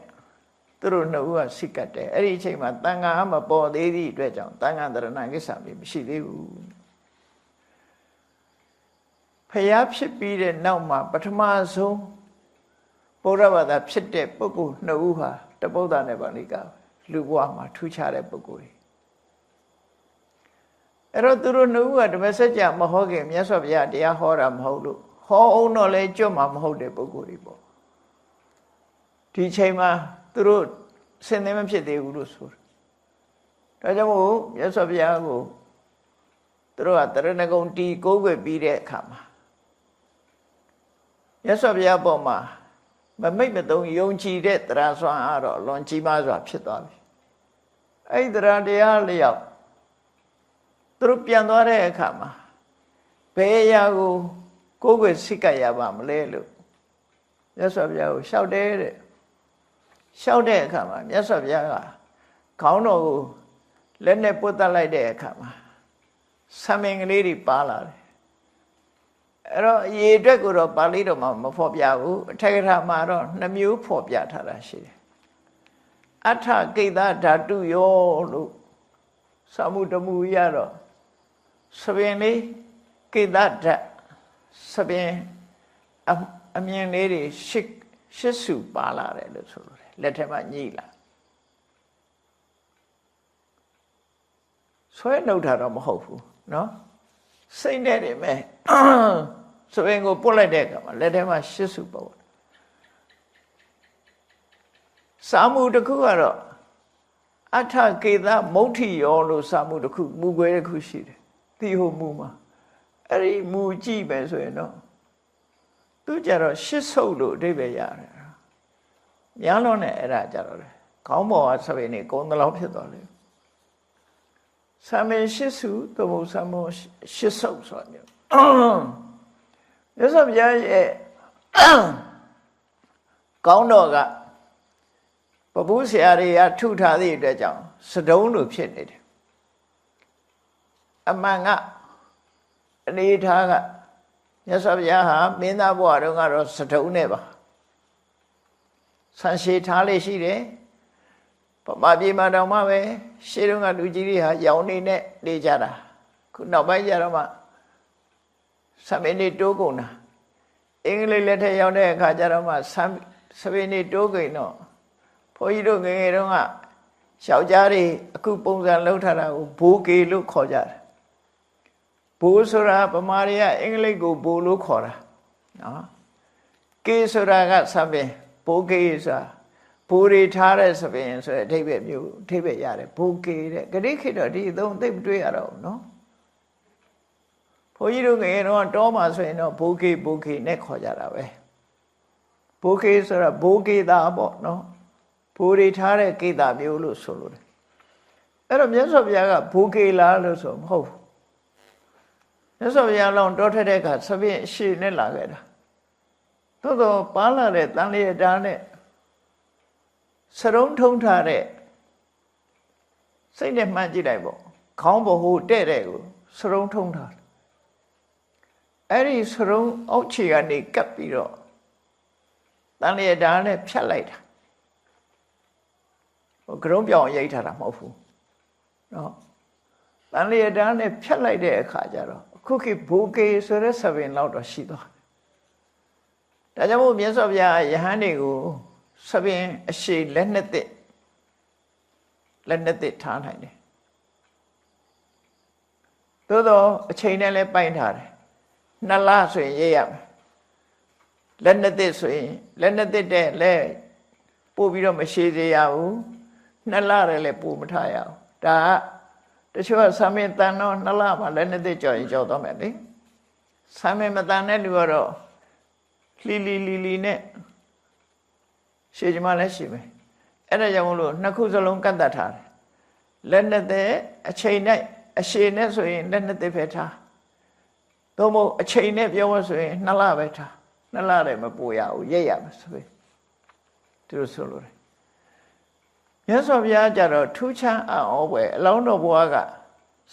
သူတို့နှစ်ဦးကစိကတ်တယ်အဲ့ဒီအချိန်မှာတန်ခါမပေါ်သေးသည့်အတွက်ကြောင့်တန်ခါတရဏံကိစ္ဆာမိမရှိသေးဘူးဖျားဖြစ်ပြီးတဲ့နောက်မှာပထမဆုံးဘုရားဘာသာဖြစ်တဲ့ပုဂ္ဂိုလ်နှစ်ဦးဟာတပုဒ္ဒနဲ့ပါဠိကလူဘဝမှာထူးခြားတဲ့ပုဂ္ဂိုလ်တွေအဲ့တော့သူတို့နှစ်ဦးကဓမ္မစကြာမဟောခင်မြတ်စွာဘုရားတရားဟောတာမဟုတ်လို့ဟောအောင်တော့လဲကြွမှာမဟုတ်တဲ့ပုဂ္ဂိုလ်တွေပေါ့ဒီချိန်မှာသူတို့ဆင်သင်မဖြစ်သေးဘူးလို့ဆိုတာဒါကြောင့်မို့မြတ်စွာဘုရားကိုသူတို့ကတရဏဂုံတီကိုးကွယ်ပြီးတဲ့အခါမှာမြတ်စွာဘုရားပေါ်မှာမမိတ်မသုံးယုံကြည်တဲ့တရားစွမ်းအားတော့လွန်ကြီးမားစွာဖြစ်သွားပြီအဲ့ဒီတရားတရားလျောက်သူတို့ပြန်သွားတဲ့အခါမှာဘယ်အရာကိုကိုယ်ွယ်စိတ်ကပ်ရပါမလဲလို့မြတ်စွာဘုရားကိုလျှောက်တယ်တဲ့လျှောက်တဲ့အခါမှာမြတ်စွာဘုရားကခေါင်းတော်ကိုလက်နဲ့ပုတ်တက်လိုက်တဲ့အခါမှာဆံမင်ကလေးတွေပါလာတယ်အဲ့တော့အရေးအတွက်ကိုတော့ပါဠိတော်မှာမဖော်ပြဘူးအထက်ကထာမှာတော့2မျိုးဖော်ပြထားတာရှိတယ်အထကိတ္တဓာတုယောလို့သာမှုတမှုရတော့သပင်လေးကိတ္တဓာတ်သပင်အမြင်လေးတွေရှစ်စုပါလာတယ်လို့ဆိုလို့လက်ထက်မှာညှိလာဆွဲနှုတ်တာတော့မဟုတ်ဘူးနော်စိတ်နဲ့တယ်မဲ့သပင်ကိုပုတ်လိုက်တဲ့အခါမှာလက်ထဲမှာရှစ်စုပေါ့စာမှုတစ်ခုကတော့အထကေသမုဋ္ဌိယောလို့စာမှုတစ်ခုမူခွဲတစ်ခုရှိတယ်ဒီဟိုမူမှာအဲ့ဒီမူကြည့်ပဲဆိုရင်တော့သူကြတော့ရှစ်ဆုပ်လို့အဓိပ္ပာယ်ရတယ်များလုံးနဲ့အဲ့ဒါကြတော့လေခေါင်းပေါ်ကသပင်နေကုန်းတလောက်ဖြစ်သွားတယ်ဆံမင်ရှစ်စုသို့မဟုတ်ဆံမင်ရှစ်ဆုပ်ဆိုတော့မြတ်စွာဘုရားရဲ့ကောင်းတော်ကပပုဆရာတွေကထုထားသည့်အတွက်ကြောင့်စတုံးလိုဖြစ်နေတယ်အမှန်ကအနေထားကမြတ်စွာဘုရားဟာမင်းသားဘဝတုန်းကတော့စတုံးနဲ့ပါဆန်ရှည်ထားလေးရှိတယ်ပမာပြေမှာတောင်မှပဲရှေးတုန်းကလူကြီးတွေဟာရောင်နေနဲ့နေကြတာခုနောက်ပိုင်းကျတော့မှဆံမင်းနေတိုးကုန်တာအင်္ဂလိပ်လက်ထက်ရောက်တဲ့အခါကျတော့မှဆံမင်းနေတိုးကုန်တော့ဘုန်းကြီးတို့ငယ်ငယ်တုန်းကယောက်ျားတွေအခုပုံစံလောက်ထားတာကိုဘိုးကေလို့ခေါ်ကြတယ်ဘိုးဆိုတာဗမာတွေကအင်္ဂလိပ်ကိုဘိုးလို့ခေါ်တာနော်ကေဆိုတာကဆံမင်းဘိုးကေဆိုတာဘိုးတွေထားတဲ့ဆံမင်းဆိုတဲ့အဓိပ္ပာယ်မျိုးအဓိပ္ပာယ်ရတယ်ဘိုးကေတဲ့ဂရိခေတ်တော့ဒီအသုံးသိမတွေ့ရတော့ဘူးနော်ဘုန်းကြီးတို့ငယ်တော့တောမှာဆိုရင်တော့ဘိုးကေနဲ့ခေါ်ကြတာပဲဘိုးကေဆိုတာဘိုးကေသားပေါ့နော်ဘိုးတွေထားတဲ့ကေသားမျိုးလို့ဆိုလို့တယ်အဲ့တော့မြတ်စွာဘုရားကဘိုးကေလားလို့ဆိုမဟုတ်ဘူးမြတ်စွာဘုရားလောင်းတောထက်တဲ့အခါသဖြင့်အရှိနဲ့လာခဲ့တာသို့တော့ပါလာတဲ့တန်လျက်ဓာတ်နဲ့စရုံးထုံးထားတဲ့စိတ်နဲ့မှန်းကြည့်လိုက်ပေါ့ခေါင်းဘဟိုတဲ့တဲ့ကိုစရုံးထုံးထားအဲ့ဒီစရုံးအောက်ခြေကနေကပ်ပြီးတော့တန်လျက်ဓာတ်နဲ့ဖြတ်လိုက်တာဟိုကရုံးပြောင်ရိုက်ထားတာမဟုတ်ဘူးနော်တန်လျက်ဓာတ်နဲ့ဖြတ်လိုက်တဲ့အခါကျတော့အခုခေတ်ဘိုးကေဆိုတဲ့ဆပင်လောက်တော့ရှိသွားတယ်ဒါကြောင့်မို့မြတ်စွာဘုရားယဟန်တွေကိုဆပင်အရှိလက်နှစ်သက်ထားနိုင်တယ်သို့တော့အချိန်နဲ့လည်းပိုင်းထားတယ်2 လဆိုရင်ရေးရမယ်လက်နှစ်သက်ဆိုရင်လက်နှစ်သက်တဲ့လက်ပို့ပြီးတော့မရှိစေရဘူး2 လလည်းပို့မထားရဘူးဒါ တချို့ကဆံမင်းတန်တော့2လမှလက်နှစ်သိကြော်ရင်ကြော်တော့မယ်လေဆံမင်းမတန်တဲ့လူကတော့လီနဲ့ရှည်ကြမှာလည်းရှိမယ်အဲ့ဒါကြောင့်မလို့နှစ်ခုစလုံးကတ်တတ်ထားတယ်လက်နှစ်သိအချိန်နဲ့အရှည်နဲ့ဆိုရင်လက်နှစ်သိပဲထားသို့မဟုတ်အချိန်နဲ့ပြောလို့ဆိုရင်2လပဲထား2လတည်းမပူရဘူးရိတ်ရမယ်ဆိုပြီးသူတို့ဆိုလို့တယ်မြတ်စွာဘုရားကြတော့ထူးခြားအောင်ပဲအလောင်းတော်ဘုရားက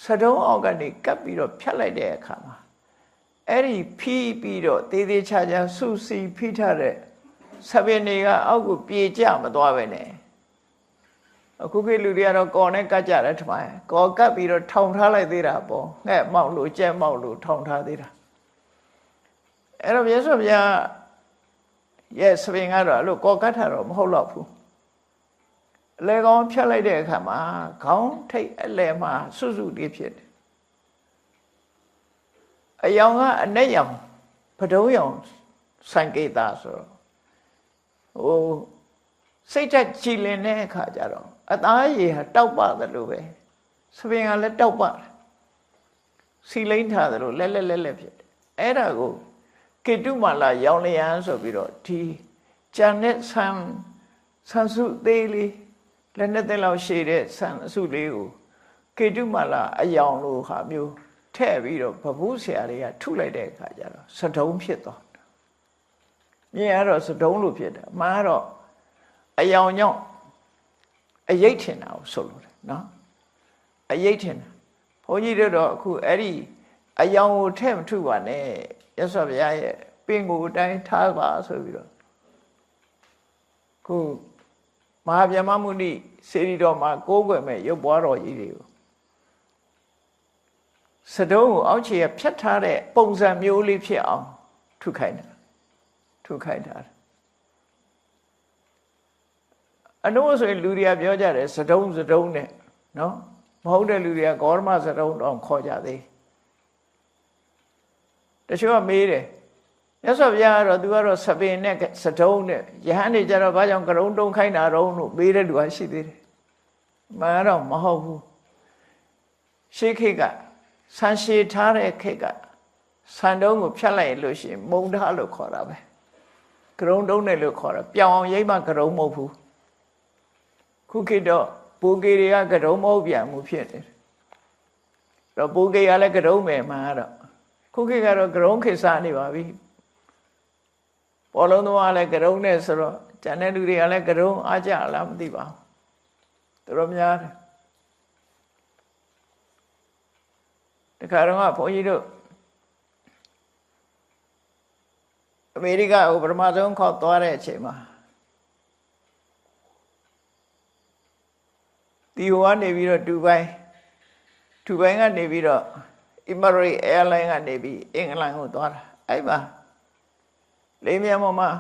စတုံးအောင်ကနေကပ်ပြီးတော့ဖြတ်လိုက်တဲ့အခါမှာအဲ့ဒီဖီးပြီးတော့သေးသေးချာချာစုစီဖိထားတဲ့ဆပင်တွေကအောက်ကိုပြေကျမသွားပဲနဲ့အခုခေတ်လူတွေကတော့ကော်နဲ့ကတ်ကြတယ်ထမရဲ့ကော်ကပ်ပြီးတော့ထောင်ထားလိုက်သေးတာပေါ့ငှက်မောက်လို့ကြက်မောက်လို့ထောင်ထားသေးတာအဲ့တော့မြတ်စွာဘုရားရဲ့ဆပင်ကတော့အဲ့လိုကော်ကတ်ထားတော့မဟုတ်တော့ဘူးအလဲကောင်းဖြတ်လိုက်တဲ့အခါမှာခေါင်းထိတ်အလဲမှာစွတ်စွတ်လေးဖြစ်တယ်အယောင်ကအနက်ရောင်ပဒုံးရောင်ဆိုင်ကေတာဆိုတော့ဟိုစိတ်တက်ကြည်လင်တဲ့အခါကျတော့အသားရည်ဟာတောက်ပါတယ်လို့ပဲဆပင်ကလည်းတောက်ပါတယ်စီလိမ့်ထားတယ်လို့လဲဖြစ်တယ်အဲ့ဒါကိုကေတုမာလာရောင်လျံဆိုပြီးတော့ဒီဂျန်နဲ့ဆန်စုသေးလေးလက်နဲ့တဲ့လောက်ရှည်တဲ့ဆန်အစုလေးကိုကေတုမာလာအယောင်လိုဟာမျိုးထည့်ပြီးတော့ဗဘူးဆရာတွေကထုလိုက်တဲ့အခါကျတော့စတုံးဖြစ်သွားတယ်မြင်ရတော့စတုံးလို့ဖြစ်တယ်အမှန်ကတော့အယောင်ကြောင့်အရိတ်ထင်တာကိုဆိုလို့တယ်နော်အရိတ်ထင်တာဘုန်းကြီးတို့တော့အခုအဲ့ဒီအယောင်ကိုထည့်မထုပါနဲ့ရသော်ဘုရားရဲ့ပင်ကိုအတိုင်းထားပါဆိုပြီးတော့ခုမဟာဗျမမုနိစေတီတော်မှာကိုးကွယ်မဲ့ရုပ်ပွားတော်ကြီးတွေကိုစတုံးကိုအောက်ခြေကဖြတ်ထားတဲ့ပုံစံမျိုးလေးဖြစ်အောင်ထုခိုင်းတာအနိုးဆိုရင်လူတွေကပြောကြတယ်စတုံးနဲ့နော်မဟုတ်တဲ့လူတွေကဂေါရမစတုံးတော့ခေါ်ကြသေးတချို့ကမေးတယ်မြတ်စွာဘုရားကတော့သူကတော့စပင်နဲ့စတုံးနဲ့ယဟန်တွေကြတော့ဘာကြောင့်ကရုံတုံးခိုင်းတာတော့လို့မေးတဲ့လူကရှိသေးတယ်မှန်တော့မဟုတ်ဘူးရှေးခေတ်ကဆန်ရှည်ထားတဲ့ခေတ်ကဆန်တုံးကိုဖြတ်လိုက်လို့ရှိရင်မုံထားလို့ခေါ်တာပဲကရုံတုံးနဲ့လို့ခေါ်တာပြောင်အောင်ရိပ်မှကရုံမဟုတ်ဘူးခုခေတ်တော့ပူကေတွေကကရုံမဟုတ်ပြန်မှုဖြစ်တယ်တော့ပူကေကလည်းကရုံမယ်မှန်တော့ခုခေတ်ကတော့ကရုံခေတ်စားနေပါပြီဘောလုံးသမားလည်းကရုံနဲ့ဆိုတော့ကျန်တဲ့လူတွေကလည်းကရုံအားကြလားမသိပါဘူးတော်များတယ်တခါတော့ဘုန်းကြီးတို့အမေရိကကိုပထမဆုံးခေါက်သွားတဲ့အချိန်မှာဒီဟိုကနေပြီးတော့ဒူဘိုင်းကနေပြီးတော့ Emirates Airline ကနေပြီးအင်္ဂလန်ကိုသွားတာအဲ့မှာလေးမြန်ပေါ်မှာ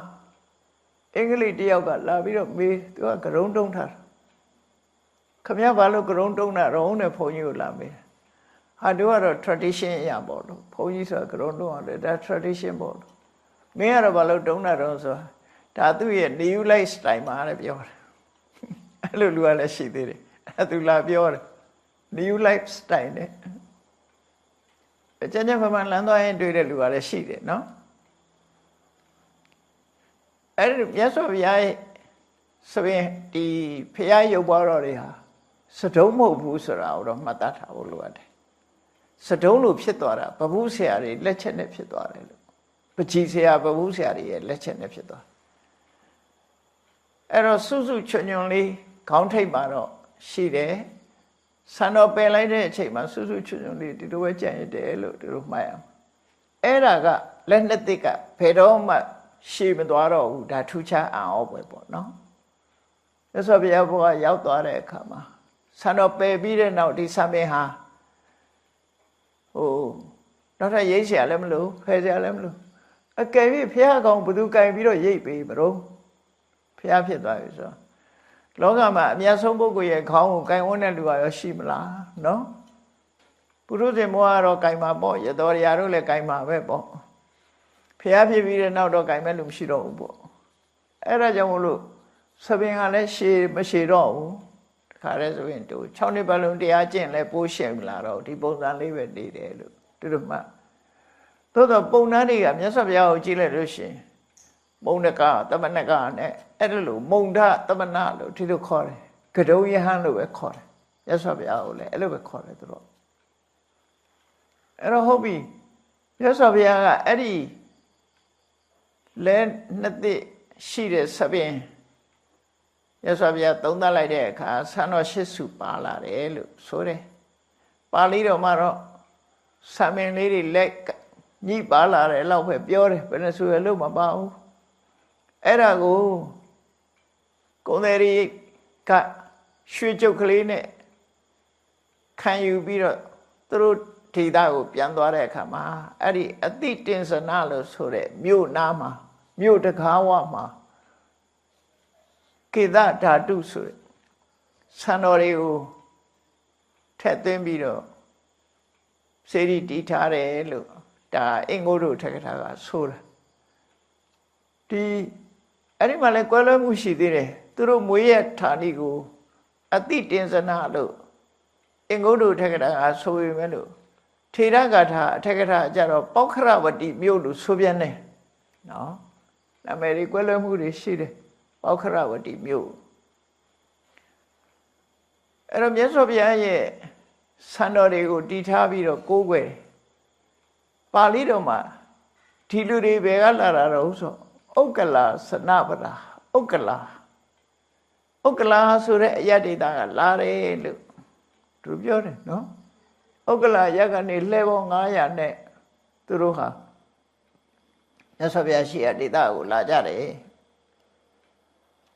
အင်္ဂလိပ်တယောက်ကလာပြီးတော့မေးသူကကရုံတုံးထားခမရဘာလို့ကရုံတုံးတာရောနဲ့ဘုန်းကြီးကိုလာမေးဟာတို့ကတော့ tradition အရာပေါ့လို့ဘုန်းကြီးဆိုတာကရုံတုံးရတယ်ဒါ tradition ပေါ့လို့မင်းကတော့ဘာလို့တုံးတာတော့ဆိုဒါသူ့ရဲ့ new lifestyle မှာလည်းပြောတယ်အဲ့လိုလူကလည်းရှိသေးတယ်အဲ့သူလာပြောတယ် new lifestyle နဲ့ကျန်ကျန်မှန်လမ်းသွားရင်တွေ့တဲ့လူကလည်းရှိတယ်နော်အဲ့ဒီမြတ်စွာဘုရားရဲ့ဆိုရင်ဒီဖရာရုပ်ပွားတော်တွေဟာစတုံးမဟုတ်ဘူးဆိုတာကိုတော့မှတ်သားထားဖို့လိုအပ်တယ်စတုံးလို့ဖြစ်သွားတာဗဘူးဆရာတွေလက်ချက်နဲ့ဖြစ်သွားတယ်လို့ပကြီးဆရာဗဘူးဆရာတွေရဲ့လက်ချက်နဲ့ဖြစ်သွားအဲ့တော့စွတ်စွတ်ချွန်ချွန်လေးခေါင်းထိပ်မှာတော့ရှိတယ်ဆန်တော်ပယ်လိုက်တဲ့အချိန်မှာစွတ်စွတ်ချွန်ချွန်လေးဒီလိုပဲကြံ့ရတဲ့လို့ဒီလိုမှတ်ရအောင်အဲ့ဒါကလက်နှစ်သိကဘယ်တော့မှရှေ့မသွားတော့ဘူးဒါထူးခြားအောင်ပဲပေါ့နော်မြတ်စွာဘုရားဘုရားရောက်သွားတဲ့အခါမှာဆန်တော်ပယ်ပြီးတဲ့နောက်ဒီဆံပင်ဟာနောက်ထပ်ရိတ်เสียလည်းမလို့ဖယ်เสียလည်းမလို့အကယ်၍ဘုရားကောင်ဘသူကင်ပြီးတော့ရိတ်ပေးမလို့ဘုရားဖြစ်သွားပြီဆိုလောကမှာအမြတ်ဆုံးပုဂ္ဂိုလ်ရဲ့ခေါင်းကိုကင်ဝန်းတဲ့လူကရောရှိမလားနော်ပုရုဇဉ်မောကတော့ကင်မှာပေါ့ရတော်ရာတို့လည်းကင်မှာပဲပေါ့ဖျားဖြစ်ပြီးတဲ့နောက်တော့ကင်မဲ့လူမရှိတော့ဘူးပေါ့အဲ့ဒါကြောင့်မို့လို့သပင်ကလည်းရှည်မရှိတော့ဘူး ခါရဲဆိုရင်တို့6နှစ်ပတ်လုံးတရားကျင့်လဲပိုးရှင်လာတော့ဒီပုံစံလေးပဲနေတယ်လို့တို့မှသို့တော့ပုံနှန်းတွေကမြတ်စွာဘုရားကိုကြည့်လိုက်လို့ရှင်မုံနကသမဏကနဲ့အဲ့ဒါလို့မုံဒသမဏလို့ဒီလိုခေါ်တယ်ကတုံယဟန်လို့ပဲခေါ်တယ်မြတ်စွာဘုရားကိုလည်းအဲ့လိုပဲခေါ်တယ်သူတို့အဲ့တော့ဟုတ်ပြီမြတ်စွာဘုရားကအဲ့ဒီလဲနှစ်သိရှိတဲ့သပင်မြတ်စွာဘုရားသုံးသပ်လိုက်တဲ့အခါဆံတော်၈စုပါလာတယ်လို့ဆိုတယ်ပါဠိတော်မှာတော့ဆံပင်လေးတွေလက်ညှိပါလာတယ်လောက်ပဲပြောတယ်ဘယ်နဲ့ဆိုရလို့မပါဘူးအဲ့ဒါကိုကုံတယ်ရီကရွှေကြုတ်ကလေးနဲ့ခံယူပြီးတော့သူတို့ဒေသကိုပြန်သွားတဲ့အခါမှာအဲ့ဒီအတိတင်စနာလို့ဆိုတဲ့မြို့နားမှာမြို့တကားဝမှာကေသဓာတုဆိုတဲ့ဆံတော်တွေကိုထက်သွင်းပြီးတော့စေရီတီးထားတယ်လို့ဒါအင်္ဂုတ္တထက္ကထာကဆိုတာဒီအဲ့ဒီမှာလဲကွဲလွဲမှုရှိသေးတယ်သူတို့မွေးရဌာနီကိုအတိတင်စနာလို့အင်္ဂုတ္တထက္ကထာကဆိုပေမဲ့လို့ထေရဂါထာအထက်ကထာကြတော့ပောက္ခရဝတိမြို့လို့ဆိုပြန်တယ်နော်နာမည်တွေကွဲလွဲမှုတွေရှိတယ်ပောက္ခရဝတိမြို့အဲ့တော့မြတ်စွာဘုရားရဲ့ဆံတော်တွေကိုတည်ထားပြီးတော့ကိုးကွယ်ပါဠိတော်မှာဒီလူတွေဘယ်ကလာတာတော့ဆိုဥက္ကလာစနပရာဥက္ကလာဆိုတဲ့အယတ္တိတာကလာတယ်လို့သူပြောတယ်နော်ဥက္ကလာရက်ကနေလှဲပေါင်း900နဲ့သူတို့ဟာမြတ်စွာဘုရားရှိရာဒေသကိုလာကြတယ်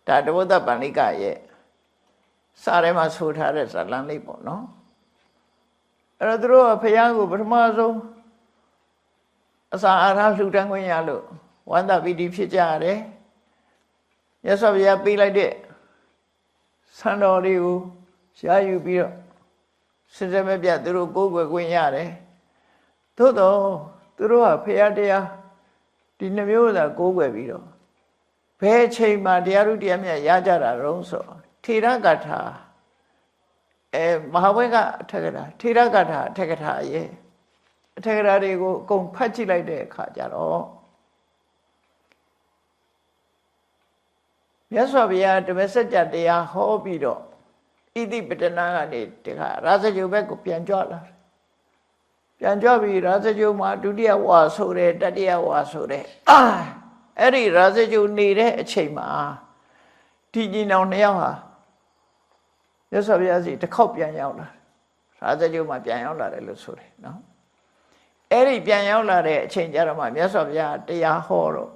ဒါတဝတ္တပန္နိကရဲ့စာထဲမှာဆိုထားတဲ့ဇာလံလေးပေါ့နော်အဲ့တော့သူတို့ကဘုရားကိုပထမဆုံးအစာအာဟာရလှူဒန်းခွင့်ရလို့ဝန္တာပီတိဖြစ်ကြရတယ်မြတ်စွာဘုရားပေးလိုက်တဲ့ဆံတော်လေးကိုရှားယူပြီးတော့စင်စမပြတ်သူတို့ကိုးကွယ်ခွင့်ရတယ်သို့တော့သူတို့ကဖရာတရားဒီနှမျိုးသာကိုးကွယ်ပြီးတော့ဘယ်အချိန်မှတရားဥတရားမြတ်ရကြတာတုံးဆိုထေရဂါထာမဟာဝေကအထက်ကထာထေရဂါထာအထက်ကထာရဲ့အထက်ကထာတွေကိုအကုန်ဖတ်ကြည့်လိုက်တဲ့အခါကျတော့မြတ်စွာဘုရားဓမ္မစကြာတရားဟောပြီးတော့ဣတိပတနာကနေတခါရာဇဂုဘက်ကိုပြန်ကြွလာပြန်ကြွပြီးရာဇဂုမှာဒုတိယဝါဆိုတဲ့တတိယဝါဆိုတဲ့အဲ့ဒီရာဇဂုနေတဲ့အချိန်မှာဒီညီနောင်နှစ်ယောက်ဟာမြတ်စွာဘုရားစီတစ်ခေါက်ပြန်ရောက်လာရာဇဂုမှာပြန်ရောက်လာတယ်လို့ဆိုတယ်နော်အဲ့ဒီပြန်ရောက်လာတဲ့အချိန်ကျတော့မှမြတ်စွာဘုရားတရားဟောတော့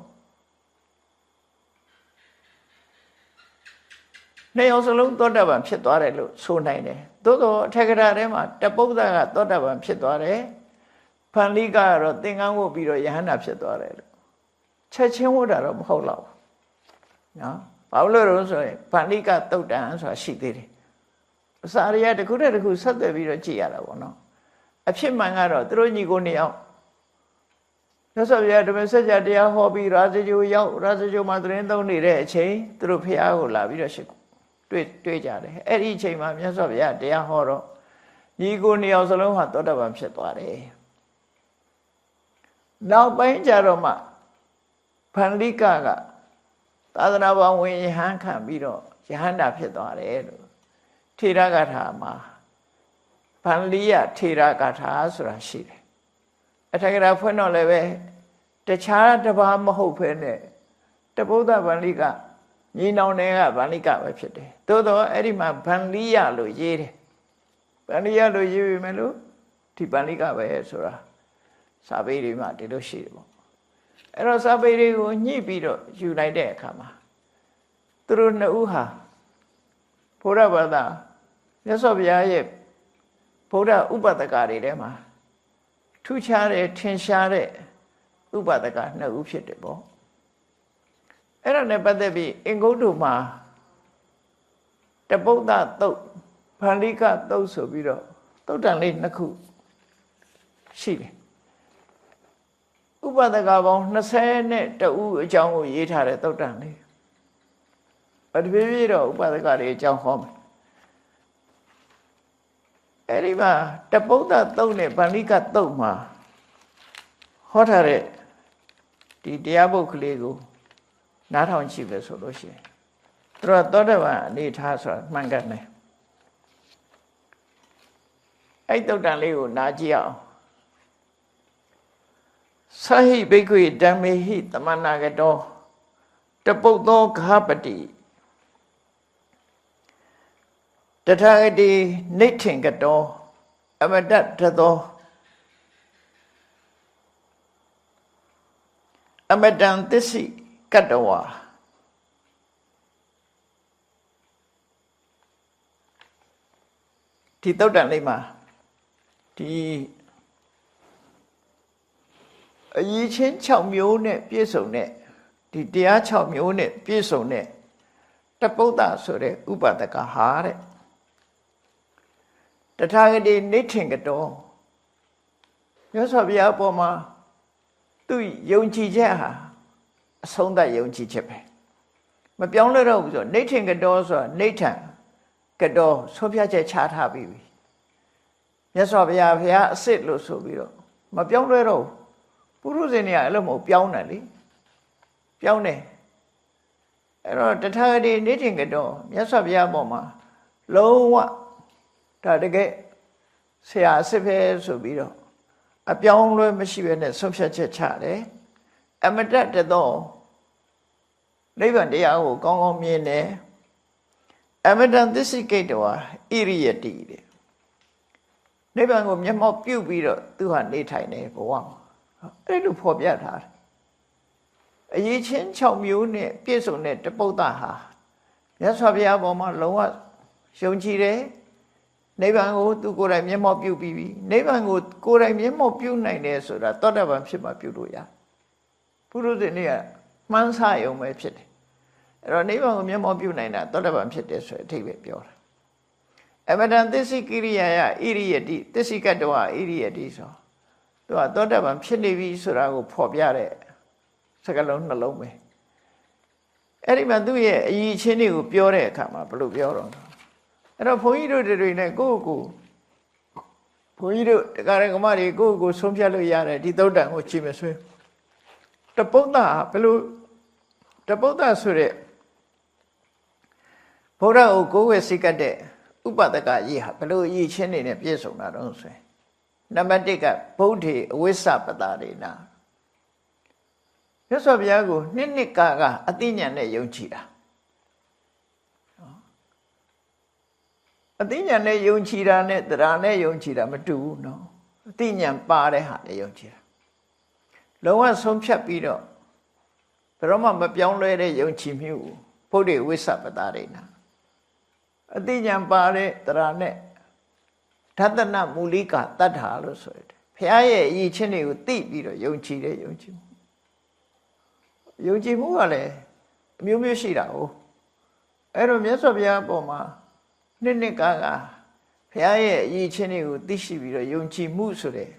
နှစ်ယောက်စလုံးသောတာပန်ဖြစ်သွားတယ်လို့ဆိုနိုင်တယ်သို့တော့အထက်ကထာထဲမှာတပုဒ္ဒကသောတာပန်ဖြစ်သွားတယ်ဖန်လိကကတော့သင်္ကန်းဝတ်ပြီးတော့ယဟန္တာဖြစ်သွားတယ်လို့ချက်ချင်းဝတ်တာတော့မဟုတ်တော့နော်ဘာလို့လဲဆိုရင်ဖန်လိကသုတ်တံဆိုတာရှိသေးတယ်အစာရိယတစ်ခုတည်းတစ်ခုဆက်သွယ်ပြီးတော့ကြည်ရတာပေါ့နော်အဖြစ်မှန်ကတော့သူတို့ညီကိုနှစ်ယောက်မြတ်စွာဘုရားဓမ္မစကြာတရားဟောပြီးရာဇဂုရောက်ရာဇဂုမှာသတင်းသုံးနေတဲ့အချိန်သူတို့ဖះကိုလာပြီးတော့ရှိတွေ့ကြတယ်အဲ့ဒီအချိန်မှာမြတ်စွာဘုရားတရားဟောတော့ညီကိုနှစ်ယောက်စလုံးဟာသောတာပန်ဖြစ်သွားတယ်နောက်ပိုင်းကျတော့မှဖန္လိကသာသနာ့ဘဝဝင်ယဟန်ခံပြီးတော့ယဟန္တာဖြစ်သွားတယ်လို့ထေရဂါထာမှာဖန္လိယထေရဂါထာဆိုတာရှိတယ်အထက်ကရာဖွင့်တော့လည်းပဲတခြားတစ်ပါးမဟုတ်ဘဲနဲ့တပုဒ္ဒဗန္လိကညီနောင်တွေကဗန္လိကပဲဖြစ်တယ်သို့တော့အဲ့ဒီမှာဗန္လိယလို့ရေးတယ်ဗန္လိယလို့ရေးပြီမယ်လို့ဒီဗန္လိကပဲဆိုတာစာပေတွေမှာဒီလိုရှိတယ်ပေါ့အဲ့တော့စာပေတွေကိုညှိပြီးတော့ယူလိုက်တဲ့အခါမှာသူတို့နှစ်ဦးဟာဘုရားဘာသာမြတ်စွာဘုရားရဲ့ဘုရားဥပဒကတွေထဲမှာထူးခြားတဲ့ထင်ရှားတဲ့ဥပဒကနှစ်ဦးဖြစ်တယ်ပေါ့အဲ့ဒါနဲ့ပတ်သက်ပြီးအင်္ဂုတ္တမှာတပုဒ္ဒသုတ်ဖန္လိကသုတ်ဆိုပြီးတော့သုတ်တန်လေးနှစ်ခုရှိတယ်ဥပဒကပေါင်း20နဲ့တဦးအကြောင်းကိုရေးထားတဲ့သုတ်တန်လေးတဖြည်းဖြည်းတော့ဥပဒကတွေအကြောင်းဟောမယ် အဲ့ဒီမှာတပုဒ္ဒတုတ်နဲ့ဗန္ဓိကတုတ်မှာဟောထားတဲ့ဒီတရားပုဒ်ကလေးကိုနားထောင်ကြည့်ပဲဆိုလို့ရှိရင်သူတို့သောတပန်အနေထားဆိုတာမှန်ကန်တယ်အဲ့တုတ်တန်လေးကိုနားကြည့်အောင်သဟိဘိက္ခွေဓမ္မေဟိသမဏဂတောတပုတ်သောဃပတိတထာဂတိနိဋ္ဌင်ကတောအမတတသောအမတံသစ္စိကတဝါဒီတုတ်တန်လေးမှာဒီအရေးချင်း6မျိုးနဲ့ပြည့်စုံတဲ့ဒီတရား6မျိုးနဲ့ပြည့်စုံတဲ့တပုဒ္ဒဆိုတဲ့ဥပဒကဟာတဲ့တထာဂတိနိဋ္ဌင်ကတောမြတ်စွာဘုရားအပေါ်မှာသူယုံကြည်ချက်ဟာအဆုံးသတ်ယုံကြည်ချက်ပဲမပြောင်းလဲတော့ဘူးဆိုနိဋ္ဌင်ကတောဆိုတာနိဋ္ဌံကတောဆုံးဖြတ်ချက်ချထားပြီးပြီမြတ်စွာဘုရားအစ်စ်လို့ဆိုပြီးတော့မပြောင်းလဲတော့ဘူးပုရုဇဉ်တွေကအဲ့လိုမဟုတ်ပြောင်းတယ်လေပြောင်းတယ်အဲ့တော့တထာဂတိနိဋ္ဌင်ကတောမြတ်စွာဘုရားအပေါ်မှာလုံးဝဒါတကယ်ဆရာအစ်စ်ပဲဆိုပြီးတော့အပြောင်းလဲမရှိဘဲနဲ့ဆုံးဖြတ်ချက်ချတယ်အမတတသောနိဗ္ဗာန်တရားကိုကောင်းကောင်းမြင်တယ်အမတံသစ္စိကိတဝါဣရိယတိတဲ့နိဗ္ဗာန်ကိုမျက်မှောက်ပြုပြီးတော့သူဟာနေထိုင်နေဘဝမှာအဲ့လိုဖော်ပြထားတယ်အရေးချင်း6မျိုးနဲ့ပြည့်စုံတဲ့တပုဒ္ဒဟာမြတ်စွာဘုရားပေါ်မှာလုံးဝယုံကြည်တယ်နိဗ္ဗာန်ကိုသူကိုယ်တိုင်မျက်မှောက်ပြုပြီးပြီနိဗ္ဗာန်ကိုကိုယ်တိုင်မျက်မှောက်ပြုနိုင်တယ်ဆိုတာသောတာပန်ဖြစ်မှပြုလို့ရပုရုဇဉ်တွေကမှန်းဆရုံပဲဖြစ်တယ်အဲ့တော့နိဗ္ဗာန်ကိုမျက်မှောက်ပြုနိုင်တာသောတာပန်ဖြစ်တယ်ဆိုတဲ့အထိပ္ပယ်ပြောတာအမတန်သစ္စိကိရိယာယဣရိယတိသစ္စိကတဝဣရိယတိဆိုသူကသောတာပန်ဖြစ်နေပြီဆိုတာကိုဖော်ပြတဲ့စကားလုံးနှလုံးပဲအဲ့ဒီမှာသူ့ရဲ့အရေးချင်းတွေကိုပြောတဲ့အခါမှာဘယ်လိုပြောတော့အဲ့တော့ဘုန်းကြီးတို့တွေနဲ့ကိုယ့်ကိုဘုန်းကြီးတို့တရားဓမ္မတွေကိုယ့်ကိုဆုံးဖြတ်လို့ရတယ်ဒီသုတ်တန်ကိုကြည့်မယ်ဆိုရင်တပုဒ္ဒဘယ်လိုတပုဒ္ဒဆိုတဲ့ဘုရားကိုကိုယ်ဝယ်စိတ်ကတဲ့ဥပဒကကြီးဟာဘယ်လိုအရေးချင်းနေနဲ့ပြည့်စုံတာတော့ဆိုရင်နံပါတ်1ကဗုဒ္ဓေအဝိစ္စပတာရိနာမြတ်စွာဘုရားကိုနှစ်ကအသိဉာဏ်နဲ့ယုံကြည်တာအသိဉာဏ်နဲ့ယုံကြည်တာနဲ့တရားနဲ့ယုံကြည်တာမတူဘူးနော်အသိဉာဏ်ပါတဲ့ဟာနဲ့ယုံကြည်တာလုံးဝဆုံးဖြတ်ပြီးတော့ဘယ်တော့မှမပြောင်းလဲတဲ့ယုံကြည်မှုဗုဒ္ဓေဝိစ္စပတာရိနာအသိဉာဏ်ပါတဲ့တရားနဲ့ဓတနမူလိကတတ္ထာလို့ဆိုရတယ်ဘုရားရဲ့အရေးချင်းတွေကိုသိပြီးတော့ယုံကြည်တဲ့ယုံကြည်မှုကလည်းအမျိုးမျိုးရှိတာ哦အဲ့တော့မြတ်စွာဘုရားအပေါ်မှာနှစ်ကဘုရားရဲ့အရေးချင်းတွေကိုသိရှိပြီးတော့ယုံကြည်မှုဆိုတဲ့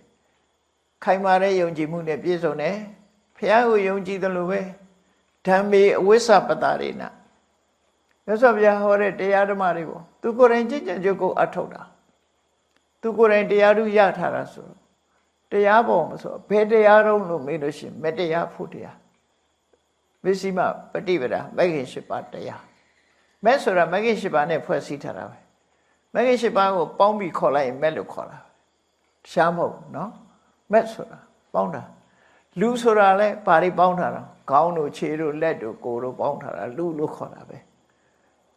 ခိုင်မာတဲ့ယုံကြည်မှုနဲ့ပြည့်စုံတယ်ဘုရားကိုယုံကြည်တယ်လို့ပဲဓမ္မေအဝိစ္စပတာရိနာမြတ်စွာဘုရားဟောတဲ့တရားဓမ္မတွေပေါ့သူကိုယ်တိုင်ကြည်ကြံကြုတ်ကိုအထောက်တာသူကိုယ်တိုင်တရားဓုရထားတာဆိုတရားပေါ်မှာဆိုဘယ်တရားတုံးလို့မေးလို့ရှိရင်မတရားဖို့တရားမစ္စည်းမပฏิပဒါမဂ္ဂင်၈ပါးတရားမဲ့ဆိုတာမဂ္ဂင်၈ပါးနဲ့ဖွဲ့စည်းထားတာပဲမဂ္ဂင်၈ပါးကိုပေါင်းပြီးခေါ်လိုက်ရင်မဲ့လို့ခေါ်တာရှားမဟုတ်နော်မဲ့ဆိုတာပေါင်းတာလူဆိုတာလဲဘာတွေပေါင်းထားတာခေါင်းတို့ခြေတို့လက်တို့ကိုယ်တို့ပေါင်းထားတာလူလို့ခေါ်တာပဲ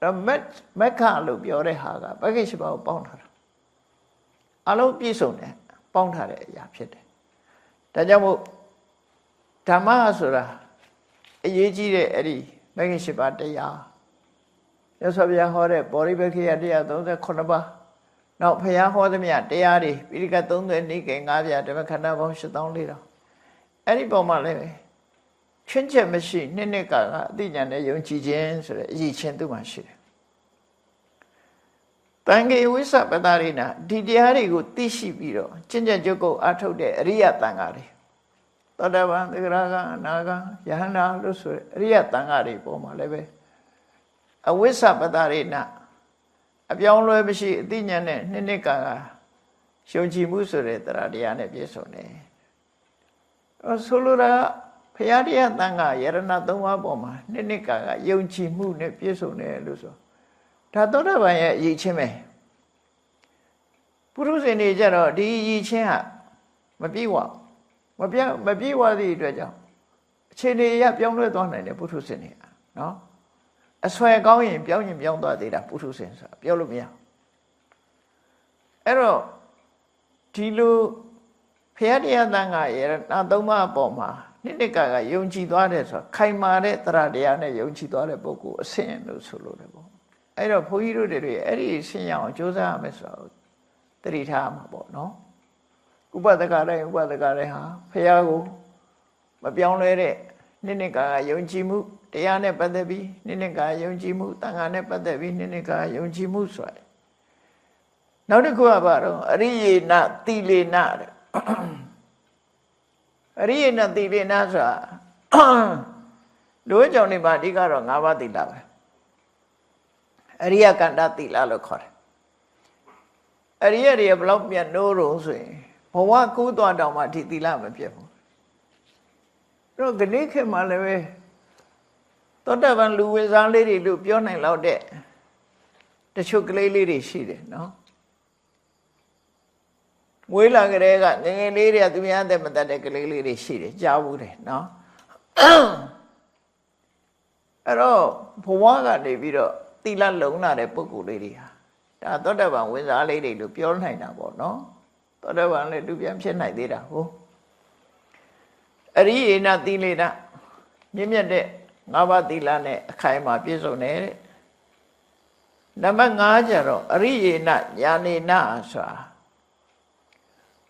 အဲ့မက္ခလို့ပြောတဲ့ဟာကမဂ္ဂင်၈ပါးကိုပေါင်းထားတာအလုံးပြည့်စုံတယ်ပေါင်းထားတဲ့အရာဖြစ်တယ်ဒါကြောင့်မို့ဓမ္မဆိုတာအရေးကြီးတဲ့အဲ့ဒီမဂ္ဂင်၈ပါးတရားရသော်ဘုရားဟောတဲ့ဗောဓိပက္ခိယ138ပါးနောက်ဘုရားဟောသမျှတရားတွေပိဋက30နိကေ9ပြဓမ္မခန္ဓာပေါင်း8400အဲ့ဒီပုံမှာလည်းချွင်းချက်မရှိနှစ်ကအသိဉာဏ်နဲ့ယုံကြည်ခြင်းဆိုတဲ့အရေးချင်းသူ့မှာရှိတယ်တန်ခေဝိစ္စပတာရိနာဒီတရားတွေကိုသိရှိပြီးတော့ကျင့်ကြံကြုတ်ကုတ်အားထုတ်တဲ့အရိယတန်ဃာတွေသောတာပန်သဂရကအနာဂံယဟန္တာလို့ဆိုတဲ့အရိယတန်ဃာတွေပေါ်မှာလည်းပဲအဝိစ္စပတာရိနာအပြောင်းလဲမရှိအသိဉာဏ်နဲ့နှစ်က ယုံကြည်မှုဆိုတဲ့တရားတရားနဲ့ပြည့်စုံတယ်ဆိုလိုတာဘုရားတရားတန်ခါယရဏသုံးပါးပေါ်မှာနှစ်ကာကယုံကြည်မှုနဲ့ပြည့်စုံတယ်လို့ဆိုဒါသောတာပန်ရဲ့အရေးချင်းပဲပုရုဇဉ်တွေကြတော့ဒီအရေးချင်းဟာမပြေဝမပြေဝသည့်အတွက်ကြောင့်အခြေအနေအရပြောင်းလဲသွားနိုင်တယ်ပုထုဇဉ်တွေကနော်အဆွဲကောင်းရင်ပြောင်းသွားသေးတာပုထုဇဉ်ဆိုတာပြောလို့မရအဲ့တော့ဒီလိုဖရာတရားတန်ခါရဏသုံးပါးအပေါ်မှာနှစ်ကာကယုံကြည်သွားတယ်ဆိုတာခိုင်မာတဲ့တရားတရားနဲ့ယုံကြည်သွားတဲ့ပုဂ္ဂိုလ်အဆင့်လို့ဆိုလို့တယ်ပေါ့အဲ့တော့ဘုန်းကြီးတို့တွေအဲ့ဒီဆင်းရအောင်ကြိုးစားရမယ်ဆိုတော့တတိထားမှာပေါ့နော်ဥပဒကတိုင်းဟာဖရာကိုမပြောင်းလဲတဲ့နှစ်ကာကယုံကြည်မှုတရားနဲ့ပတ်သက်ပြီးနှစ်ကာယုံကြည်မှုတန်ခါနဲ့ပတ်သက်ပြီးနှစ်ကာယုံကြည်မှုဆိုတာနောက်တစ်ခုကဘာတော့အရိယေနသီလေနအရိယေနသီလေနဆိုတာလူ့ကြောင့်ဒီမှာအဓိကတော့၅ပါးသီလပဲအရိယကန္တသီလလို့ခေါ်တယ်အရိယတွေဘယ်လောက်ပြန်နိုးတော့ဆိုရင်ဘဝကူးသွားတောင်မှဒီသီလမပြတ်ဘူးအဲ့တော့ဒီနေ့ခေတ်မှာလည်းပဲသောတာပန်လူဝင်စားလေးတွေလို့ပြောနိုင်လောက်တဲ့တချို့ကလေးလေးတွေရှိတယ်နော်မွေးလာကြတဲ့ကငယ်ငယ်လေးတွေကသူများတဲ့မတတ်တဲ့ကလေးလေးတွေရှိတယ်ကြားဘူးတယ်နော်အဲ့တော့ဘဝကနေပြီးတော့သီလလုံလာတဲ့ပုဂ္ဂိုလ်လေးတွေဟာဒါသောတာပန်ဝင်စားလေးတွေလို့ပြောနိုင်တာပေါ့နော်သောတာပန်လည်းလူပြန်ဖြစ်နိုင်သေးတာဟုတ်အရိယေနသီလေနမြင့်မြတ်တဲ့၅ပါးသီလနဲ့အခိုင်အမာပြည့်စုံတယ်တဲ့နံပါတ်5ကျတော့အရိယေနညာနေနဆိုတာ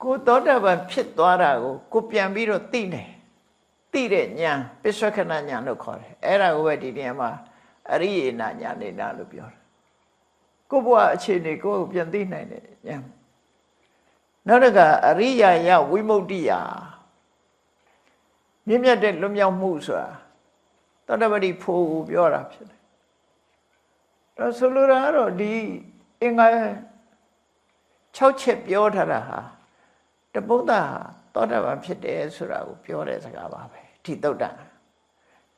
ကိုသောတာပန်ဖြစ်သွားတာကိုပြန်ပြီးတော့သိတယ်သိတဲ့ဉာဏ်ပစ္ဆွခဏဉာဏ်လို့ခေါ်တယ်အဲ့ဒါကိုပဲဒီနေရာမှာအရိယေနညာနေနလို့ပြောတယ်ကိုဘဝအခြေအနေကိုပြန်သိနိုင်တဲ့ဉာဏ်နောက်တစ်ခါအရိယာယဝိမု ക്തി ယမြင့်မြတ်တဲ့လွတ်မြောက်မှုဆိုတာသောတာပတိဖို့ကိုပြောတာဖြစ်တယ်ဒါဆိုလိုတာကတော့ဒီအင်္ဂါ6ချက်ပြောထားတာဟာတပုဒ္ဒဟာသောတာပန်ဖြစ်တယ်ဆိုတာကိုပြောတဲ့စကားပါပဲဒီသုတ်တံ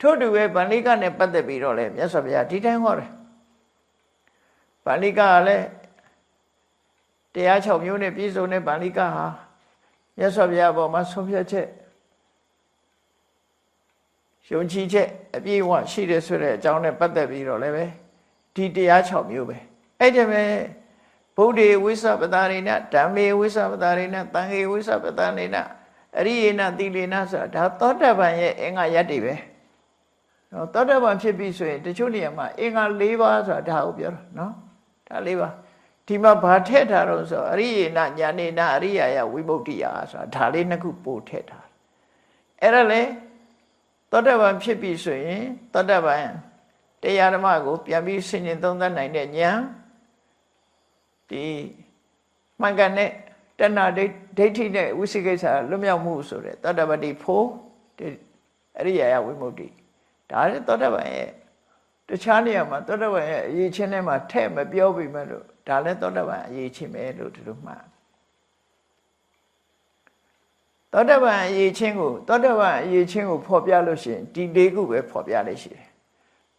ထို့တူပဲဗန္လိကနဲ့ပတ်သက်ပြီးတော့လေမြတ်စွာဘုရားဒီတိုင်းဟောတယ်ဗန္လိကကလည်းတရား6မျိုးနဲ့ပြည့်စုံတဲ့ဗန္လိကဟာမြတ်စွာဘုရားပေါ်မှာဆုံးဖြတ်ချက်ယုံကြည်ချက်အပြည့်အဝရှိတယ်ဆိုတဲ့အကြောင်းနဲ့ပတ်သက်ပြီးတော့လည်းပဲဒီတရား6မျိုးပဲအဲ့ဒီမဲ့ဗုဒ္ဓေဝိသပတာရိနဓမ္မေဝိသပတာရိနသံဃေဝိသပတာရိနအရိယေနသီလေနဆိုတာဒါသောတာပန်ရဲ့အင်္ဂါရပ်တွေပဲနော်သောတာပန်ဖြစ်ပြီဆိုရင်တချို့နေရာမှာအင်္ဂါ၄ပါးဆိုတာဒါကိုပြောတာနော်ဒါ၄ပါးဒီမှာဘာထည့်ထားတော့ဆိုအရိယေနညာနေနအရိယာယဝိမု ക്തി ယဆိုတာဒါလေးနှစ်ခုပို့ထည့်ထားအဲ့ဒါလေသောတာပန်ဖြစ်ပြီဆိုရင်သောတာပန်တရားဓမ္မကိုပြန်ပြီးဆင်ခြင်သုံးသပ်နိုင်တဲ့ဉာဏ်ဒီမှန်ကန်တဲ့တဏှာဒိဋ္ဌိနဲ့ဝိသိကိစ္စလွတ်မြောက်မှုဆိုတဲ့သောတာပတိဖို့အရိယာယဝိမု ക്തി ဒါလည်းသောတာပန်ရဲ့တခြားနေရာမှာသောတာပန်ရဲ့အရေးချင်းထဲမှာထည့်မပြောပြီးမဲ့လို့ဒါလည်းသောတာပန်အရေးချင်းပဲလို့ဒီလိုမှတ်သောတာပန်အရေးချင်းကိုဖော်ပြလို့ရှိရင်ဒီ၄ခုပဲဖော်ပြလို့ရှိတယ်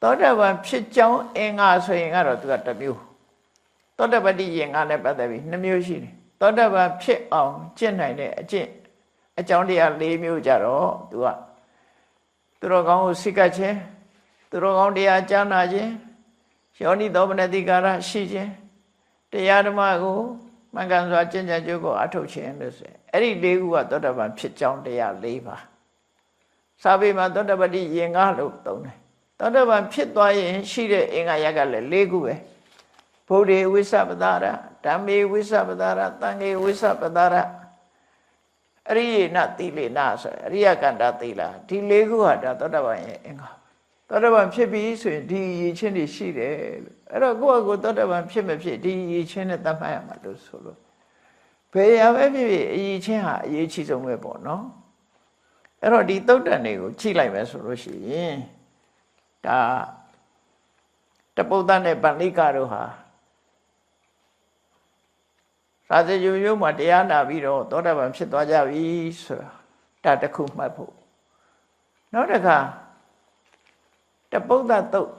သောတာပန်ဖြစ်ကြောင်းအင်္ဂါဆိုရင်ကတော့သူကတစ်မျိုးသောတာပတိယင်္ဂါနဲ့ပတ်သက်ပြီး2မျိုးရှိတယ်သောတာပန်ဖြစ်အောင်ကျင့်နိုင်တဲ့အကျင့်အကြောင်းတရား၄မျိုးကြတော့သူတော်ကောင်းကိုစိတ်ကပ်ခြင်းသူတော်ကောင်းတရားကြားနာခြင်းယောနိသောမနတိကာရရှိခြင်းတရားဓမ္မကိုမှန်ကန်စွာကျင့်ကြံကြိုးကိုအထုတ်ခြင်းလို့ဆိုအဲ့ဒီ၄ခုကသောတာပန်ဖြစ်ကြောင်းတရား၄ပါးစာပေမှာသောတာပတိယင်္ဂါလို့သုံးတယ်သောတာပန်ဖြစ်သွားရင်ရှိတဲ့အင်္ဂါရပ်ကလည်း၄ခုပဲဗုဒ္ဓေဝိသပတာရဓမ္မေဝိသပတာရသံဃေဝိသပတာရအရိယေနသီလေနဆိုအရိယကန္တသီလဒီ၄ခုဟာဒါသောတာပန်ရဲ့အင်္ဂါသောတာပန်ဖြစ်ပြီဆိုရင်ဒီရည်ချင်းတွေရှိတယ်လို့အဲ့တော့ကိုယ့်အကိုသောတာပန်ဖြစ်မဖြစ်ဒီရည်ချင်းနဲ့သတ်မှတ်ရမှာလို့ဆိုလို့ဘယ်ရပဲဖြစ်ဖြစ်အရည်ချင်းဟာအရေးကြီးဆုံးပဲပေါ့နော်အဲ့တော့ဒီသုတ်တန်တွေကိုကြည့်လိုက်မယ်ဆိုလို့ရှိရင်ဒါတပုဒ္ဒနဲ့ဗန္လိကတို့ဟာ စာစကြမျိုးမှာတရားနာပြီးတော့သောတာပန်ဖြစ်သွားကြပြီဆိုတာဒါတစ်ခုမှတ်ဖို့နောက်တစ်ခါတပုဒ္ဒတုတ်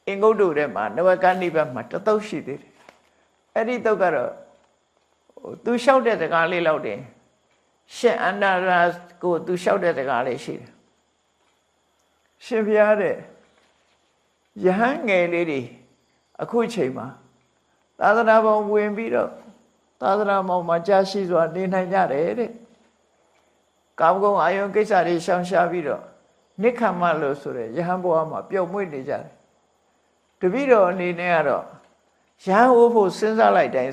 အင်္ဂုတ္တထဲမှာနဝကနိဗ္ဗာန်မှာတသုတ်ရှိသေးတယ်အဲ့ဒီတုတ်ကတော့သူလျှောက်တဲ့စကားလေးလောက်တင်ရှင်အန္တရာကိုသူလျှောက်တဲ့စကားလေးရှိတယ်ရှင်ဘုရားတဲ့ယဟန်ငယ်လေးတွေအခုချိန်မှာသာသနာပေါ်ဝင်ပြီးတော့သာသနာပေါ်မှာကြာရှိစွာနေနိုင်ကြတယ်တဲ့ကာမဂုဏ်အာယုံကိစ္စတွေရှောင်ရှားပြီးတော့နိက္ခမလို့ဆိုတဲ့ယဟန်ဘဝမှာပျော်မွေ့နေကြတယ်တပည့်တော်အနေနဲ့ကတော့ယဟန်ဝဖို့စဉ်းစားလိုက်တိုင်း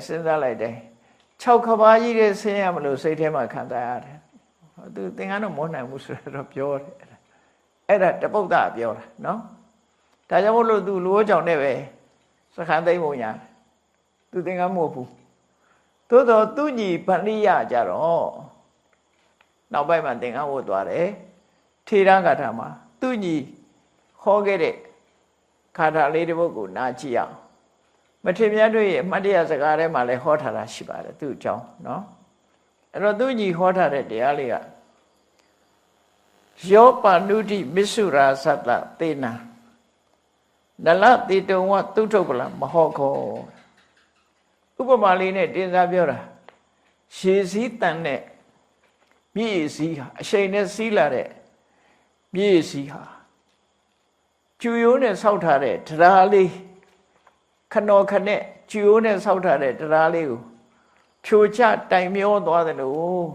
6ခါးပါးကြီးတဲ့ဆင်းရမလို့စိတ်ထဲမှာခံစားရတယ်သူသင်္ကန်းတော့မွန်းနိုင်ဘူးဆိုတော့ပြောတယ်အဲ့ဒါတပုဒ္ဒပြောတာနော်ဒါကြောင့်မို့လို့သူလူကြောင့်နဲ့ပဲစခန်းသိမ့်ပုံညာသူသင်္ကန်းမဟုတ်ဘူးသို့တော့သူညီဗန္ဓိယကြတော့နောက်ပိုင်းမှာသင်္ကန်းဝတ်သွားတယ်ထေရဂါထာမှာသူညီဟောခဲ့တဲ့ဂါထာလေးတစ်ပုဒ်ကိုနာကြည့်အောင်မထေရမြတ်တို့ရဲ့အမှတ်တရစကားထဲမှာလည်းဟောထားတာရှိပါတယ်သူ့အကြောင်းနော်အဲ့တော့သူညီဟောထားတဲ့တရားလေးကယောပါဏုတိမစ္ဆုရာသတ္တသေနံနလတိတုံဝသုထုပ္ပလမဟောခောဥပမာလေးနဲ့တင်စားပြောတာရေစည်းတန်တဲ့မြည်စည်းဟာအရှိန်နဲ့စီးလာတဲ့မြည်စည်းဟာကျူရိုးနဲ့ဆောက်ထားတဲ့တရားလေးခနော်ခနဲ့ကျူရိုးနဲ့ဆောက်ထားတဲ့တရားလေးကိုဖြိုချတိုင်မျောသွားတယ်လို့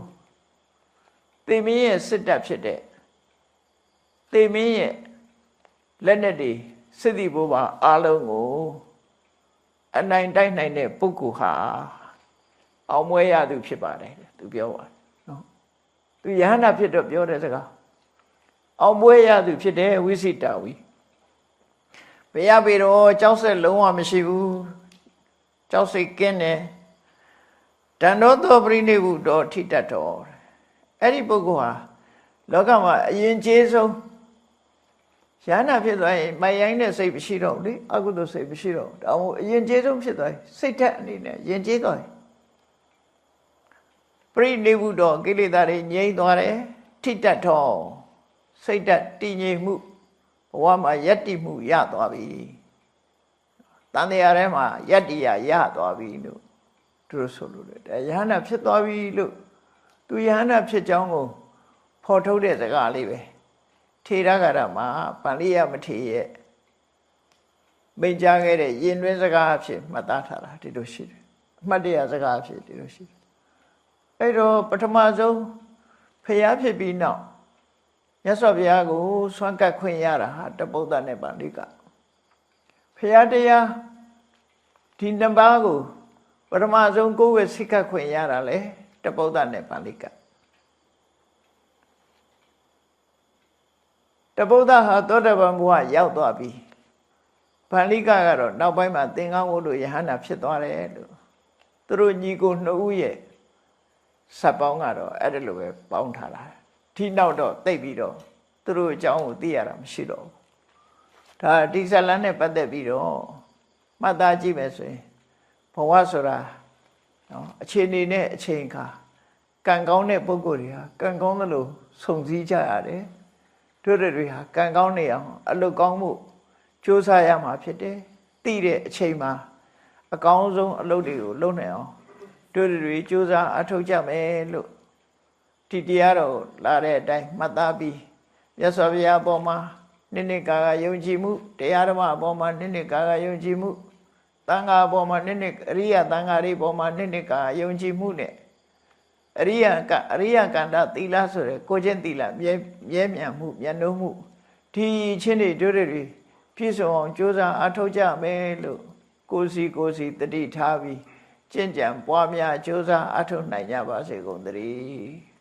သေမင်းရဲ့စစ်တပ်ဖြစ်တဲ့သေမင်းရဲ့လက်နဲ့တွေစစ်သည်ဘိုးပါအားလုံးကိုအနိုင်တိုက်နိုင်တဲ့ပုဂ္ဂိုလ်ဟာအောင်မွေးရသူဖြစ်ပါတယ်သူပြောပါတယ်နော်သူယဟန္တာဖြစ်တော့ပြောတဲ့စကားအောင်မွေးရသူဖြစ်တဲ့ဝိသိတာဝီဘုရားပေတော့ကြောက်ဆက်လုံးဝမရှိဘူးကြောက်စိတ်ကင်းတယ်တန်တော်သောပရိနိဗ္ဗုတောထိတတ်တော်အဲ့ဒီပုဂ္ဂိုလ်ဟာလောကမှာအရင်ကျေးဆုံးယန္တာဖြစ်သွားရင်မိုင်ရိုင်းတဲ့စိတ်မရှိတော့ဘူးလေအကုသိုလ်စိတ်မရှိတော့ဘူးဒါမှမဟုတ်အရင်ကျေးဆုံးဖြစ်သွားရင်စိတ်ထက်အနေနဲ့ယဉ်ကျေးသွားတယ်ပရိနိဗ္ဗုတောကိလေသာတွေငြိမ်းသွားတယ်ထိတတ်တော်စိတ်ဓာတ်တည်ငြိမ်မှုဘဝမှာယက်တည်မှုရသွားပြီတန်တရားထဲမှာယက်တည်ရသွားပြီလို့သူတို့ဆိုလို့တယ်ယဟန္တာဖြစ်သွားပြီလို့သူယဟန္တာဖြစ်ကြောင်းကိုဖော်ထုတ်တဲ့စကားလေးပဲထေရဂါရမှာဗန္ဓိယမထေရရဲ့မိန့်ကြားခဲ့တဲ့ယဉ်တွင်းစကားအဖြစ်မှတ်သားထားတာဒီလိုရှိတယ်အမှတ်တရစကားအဖြစ်ဒီလိုရှိတယ်အဲ့တော့ပထမဆုံးဖျားဖြစ်ပြီးနောက်မြတ်စွာဘုရားကိုဆွမ်းကပ်ခွင့်ရတာဟာတပုဒ္ဒနဲ့ပါဠိကဖျားတရားဒီနှစ်ပါးကိုပထမဆုံးကိုယ်ဝေစိတ်ကပ်ခွင့်ရတာလေတပုဒ္ဒနဲ့ပါဠိကတပုဒ္ဒဟာသောတပန်ဘုရားရောက်သွားပြီပါဠိကကတော့နောက်ပိုင်းမှာသင်္ကန်းဝတ်လို့ယဟန္တာဖြစ်သွားတယ်လို့သူတို့ညီကိုနှစ်ဦးရဲ့စပ်ပေါင်းကတော့အဲ့ဒါလိုပဲပေါင်းထားတာဒီနောက်တော့တိတ်ပြီးတော့သူတို့အကြောင်းကိုသိရတာမရှိတော့ဘူးဒါဒီဇလန်နဲ့ပတ်သက်ပြီးတော့မှတ်သားကြည့်မယ်ဆိုရင်ဘဝဆိုတာနော်အခြေအနေနဲ့အချိန်အခါကံကောင်းတဲ့ပုဂ္ဂိုလ်တွေဟာကံကောင်းသလိုစုံစည်းကြရတယ်တို့တွေဟာကံကောင်းနေအောင်အလုပ်ကောင်းမှုကြိုးစားရမှာဖြစ်တယ်သိတဲ့အချိန်မှာအကောင်းဆုံးအလုပ်တွေကိုလုပ်နိုင်အောင်တို့တွေကြိုးစားအထောက်ကြမယ်လို့ဒီတရားတော်လာတဲ့အတိုင်းမှတ်သားပြီးမြတ်စွာဘုရားအပေါ်မှာနှစ်ကာယယုံကြည်မှုတရားဓမ္မအပေါ်မှာနှစ်ကာယယုံကြည်မှုသံဃာအပေါ်မှာနှစ်အရိယသံဃာတွေအပေါ်မှာနှစ်ကာယယုံကြည်မှုနဲ့အရိယကန္တသီလဆိုရယ်ကိုချင်းသီလမြဲမြံမှုမြတ်နိုးမှုဒီချင်းတွေတို့တွေပြည့်စုံအောင်ကြိုးစားအထောက်ကြမယ်လို့ကိုစီတတိထားပြီးကျင့်ကြံပွားများကြိုးစားအထောက်နိုင်ကြပါစေကုန်သတည်း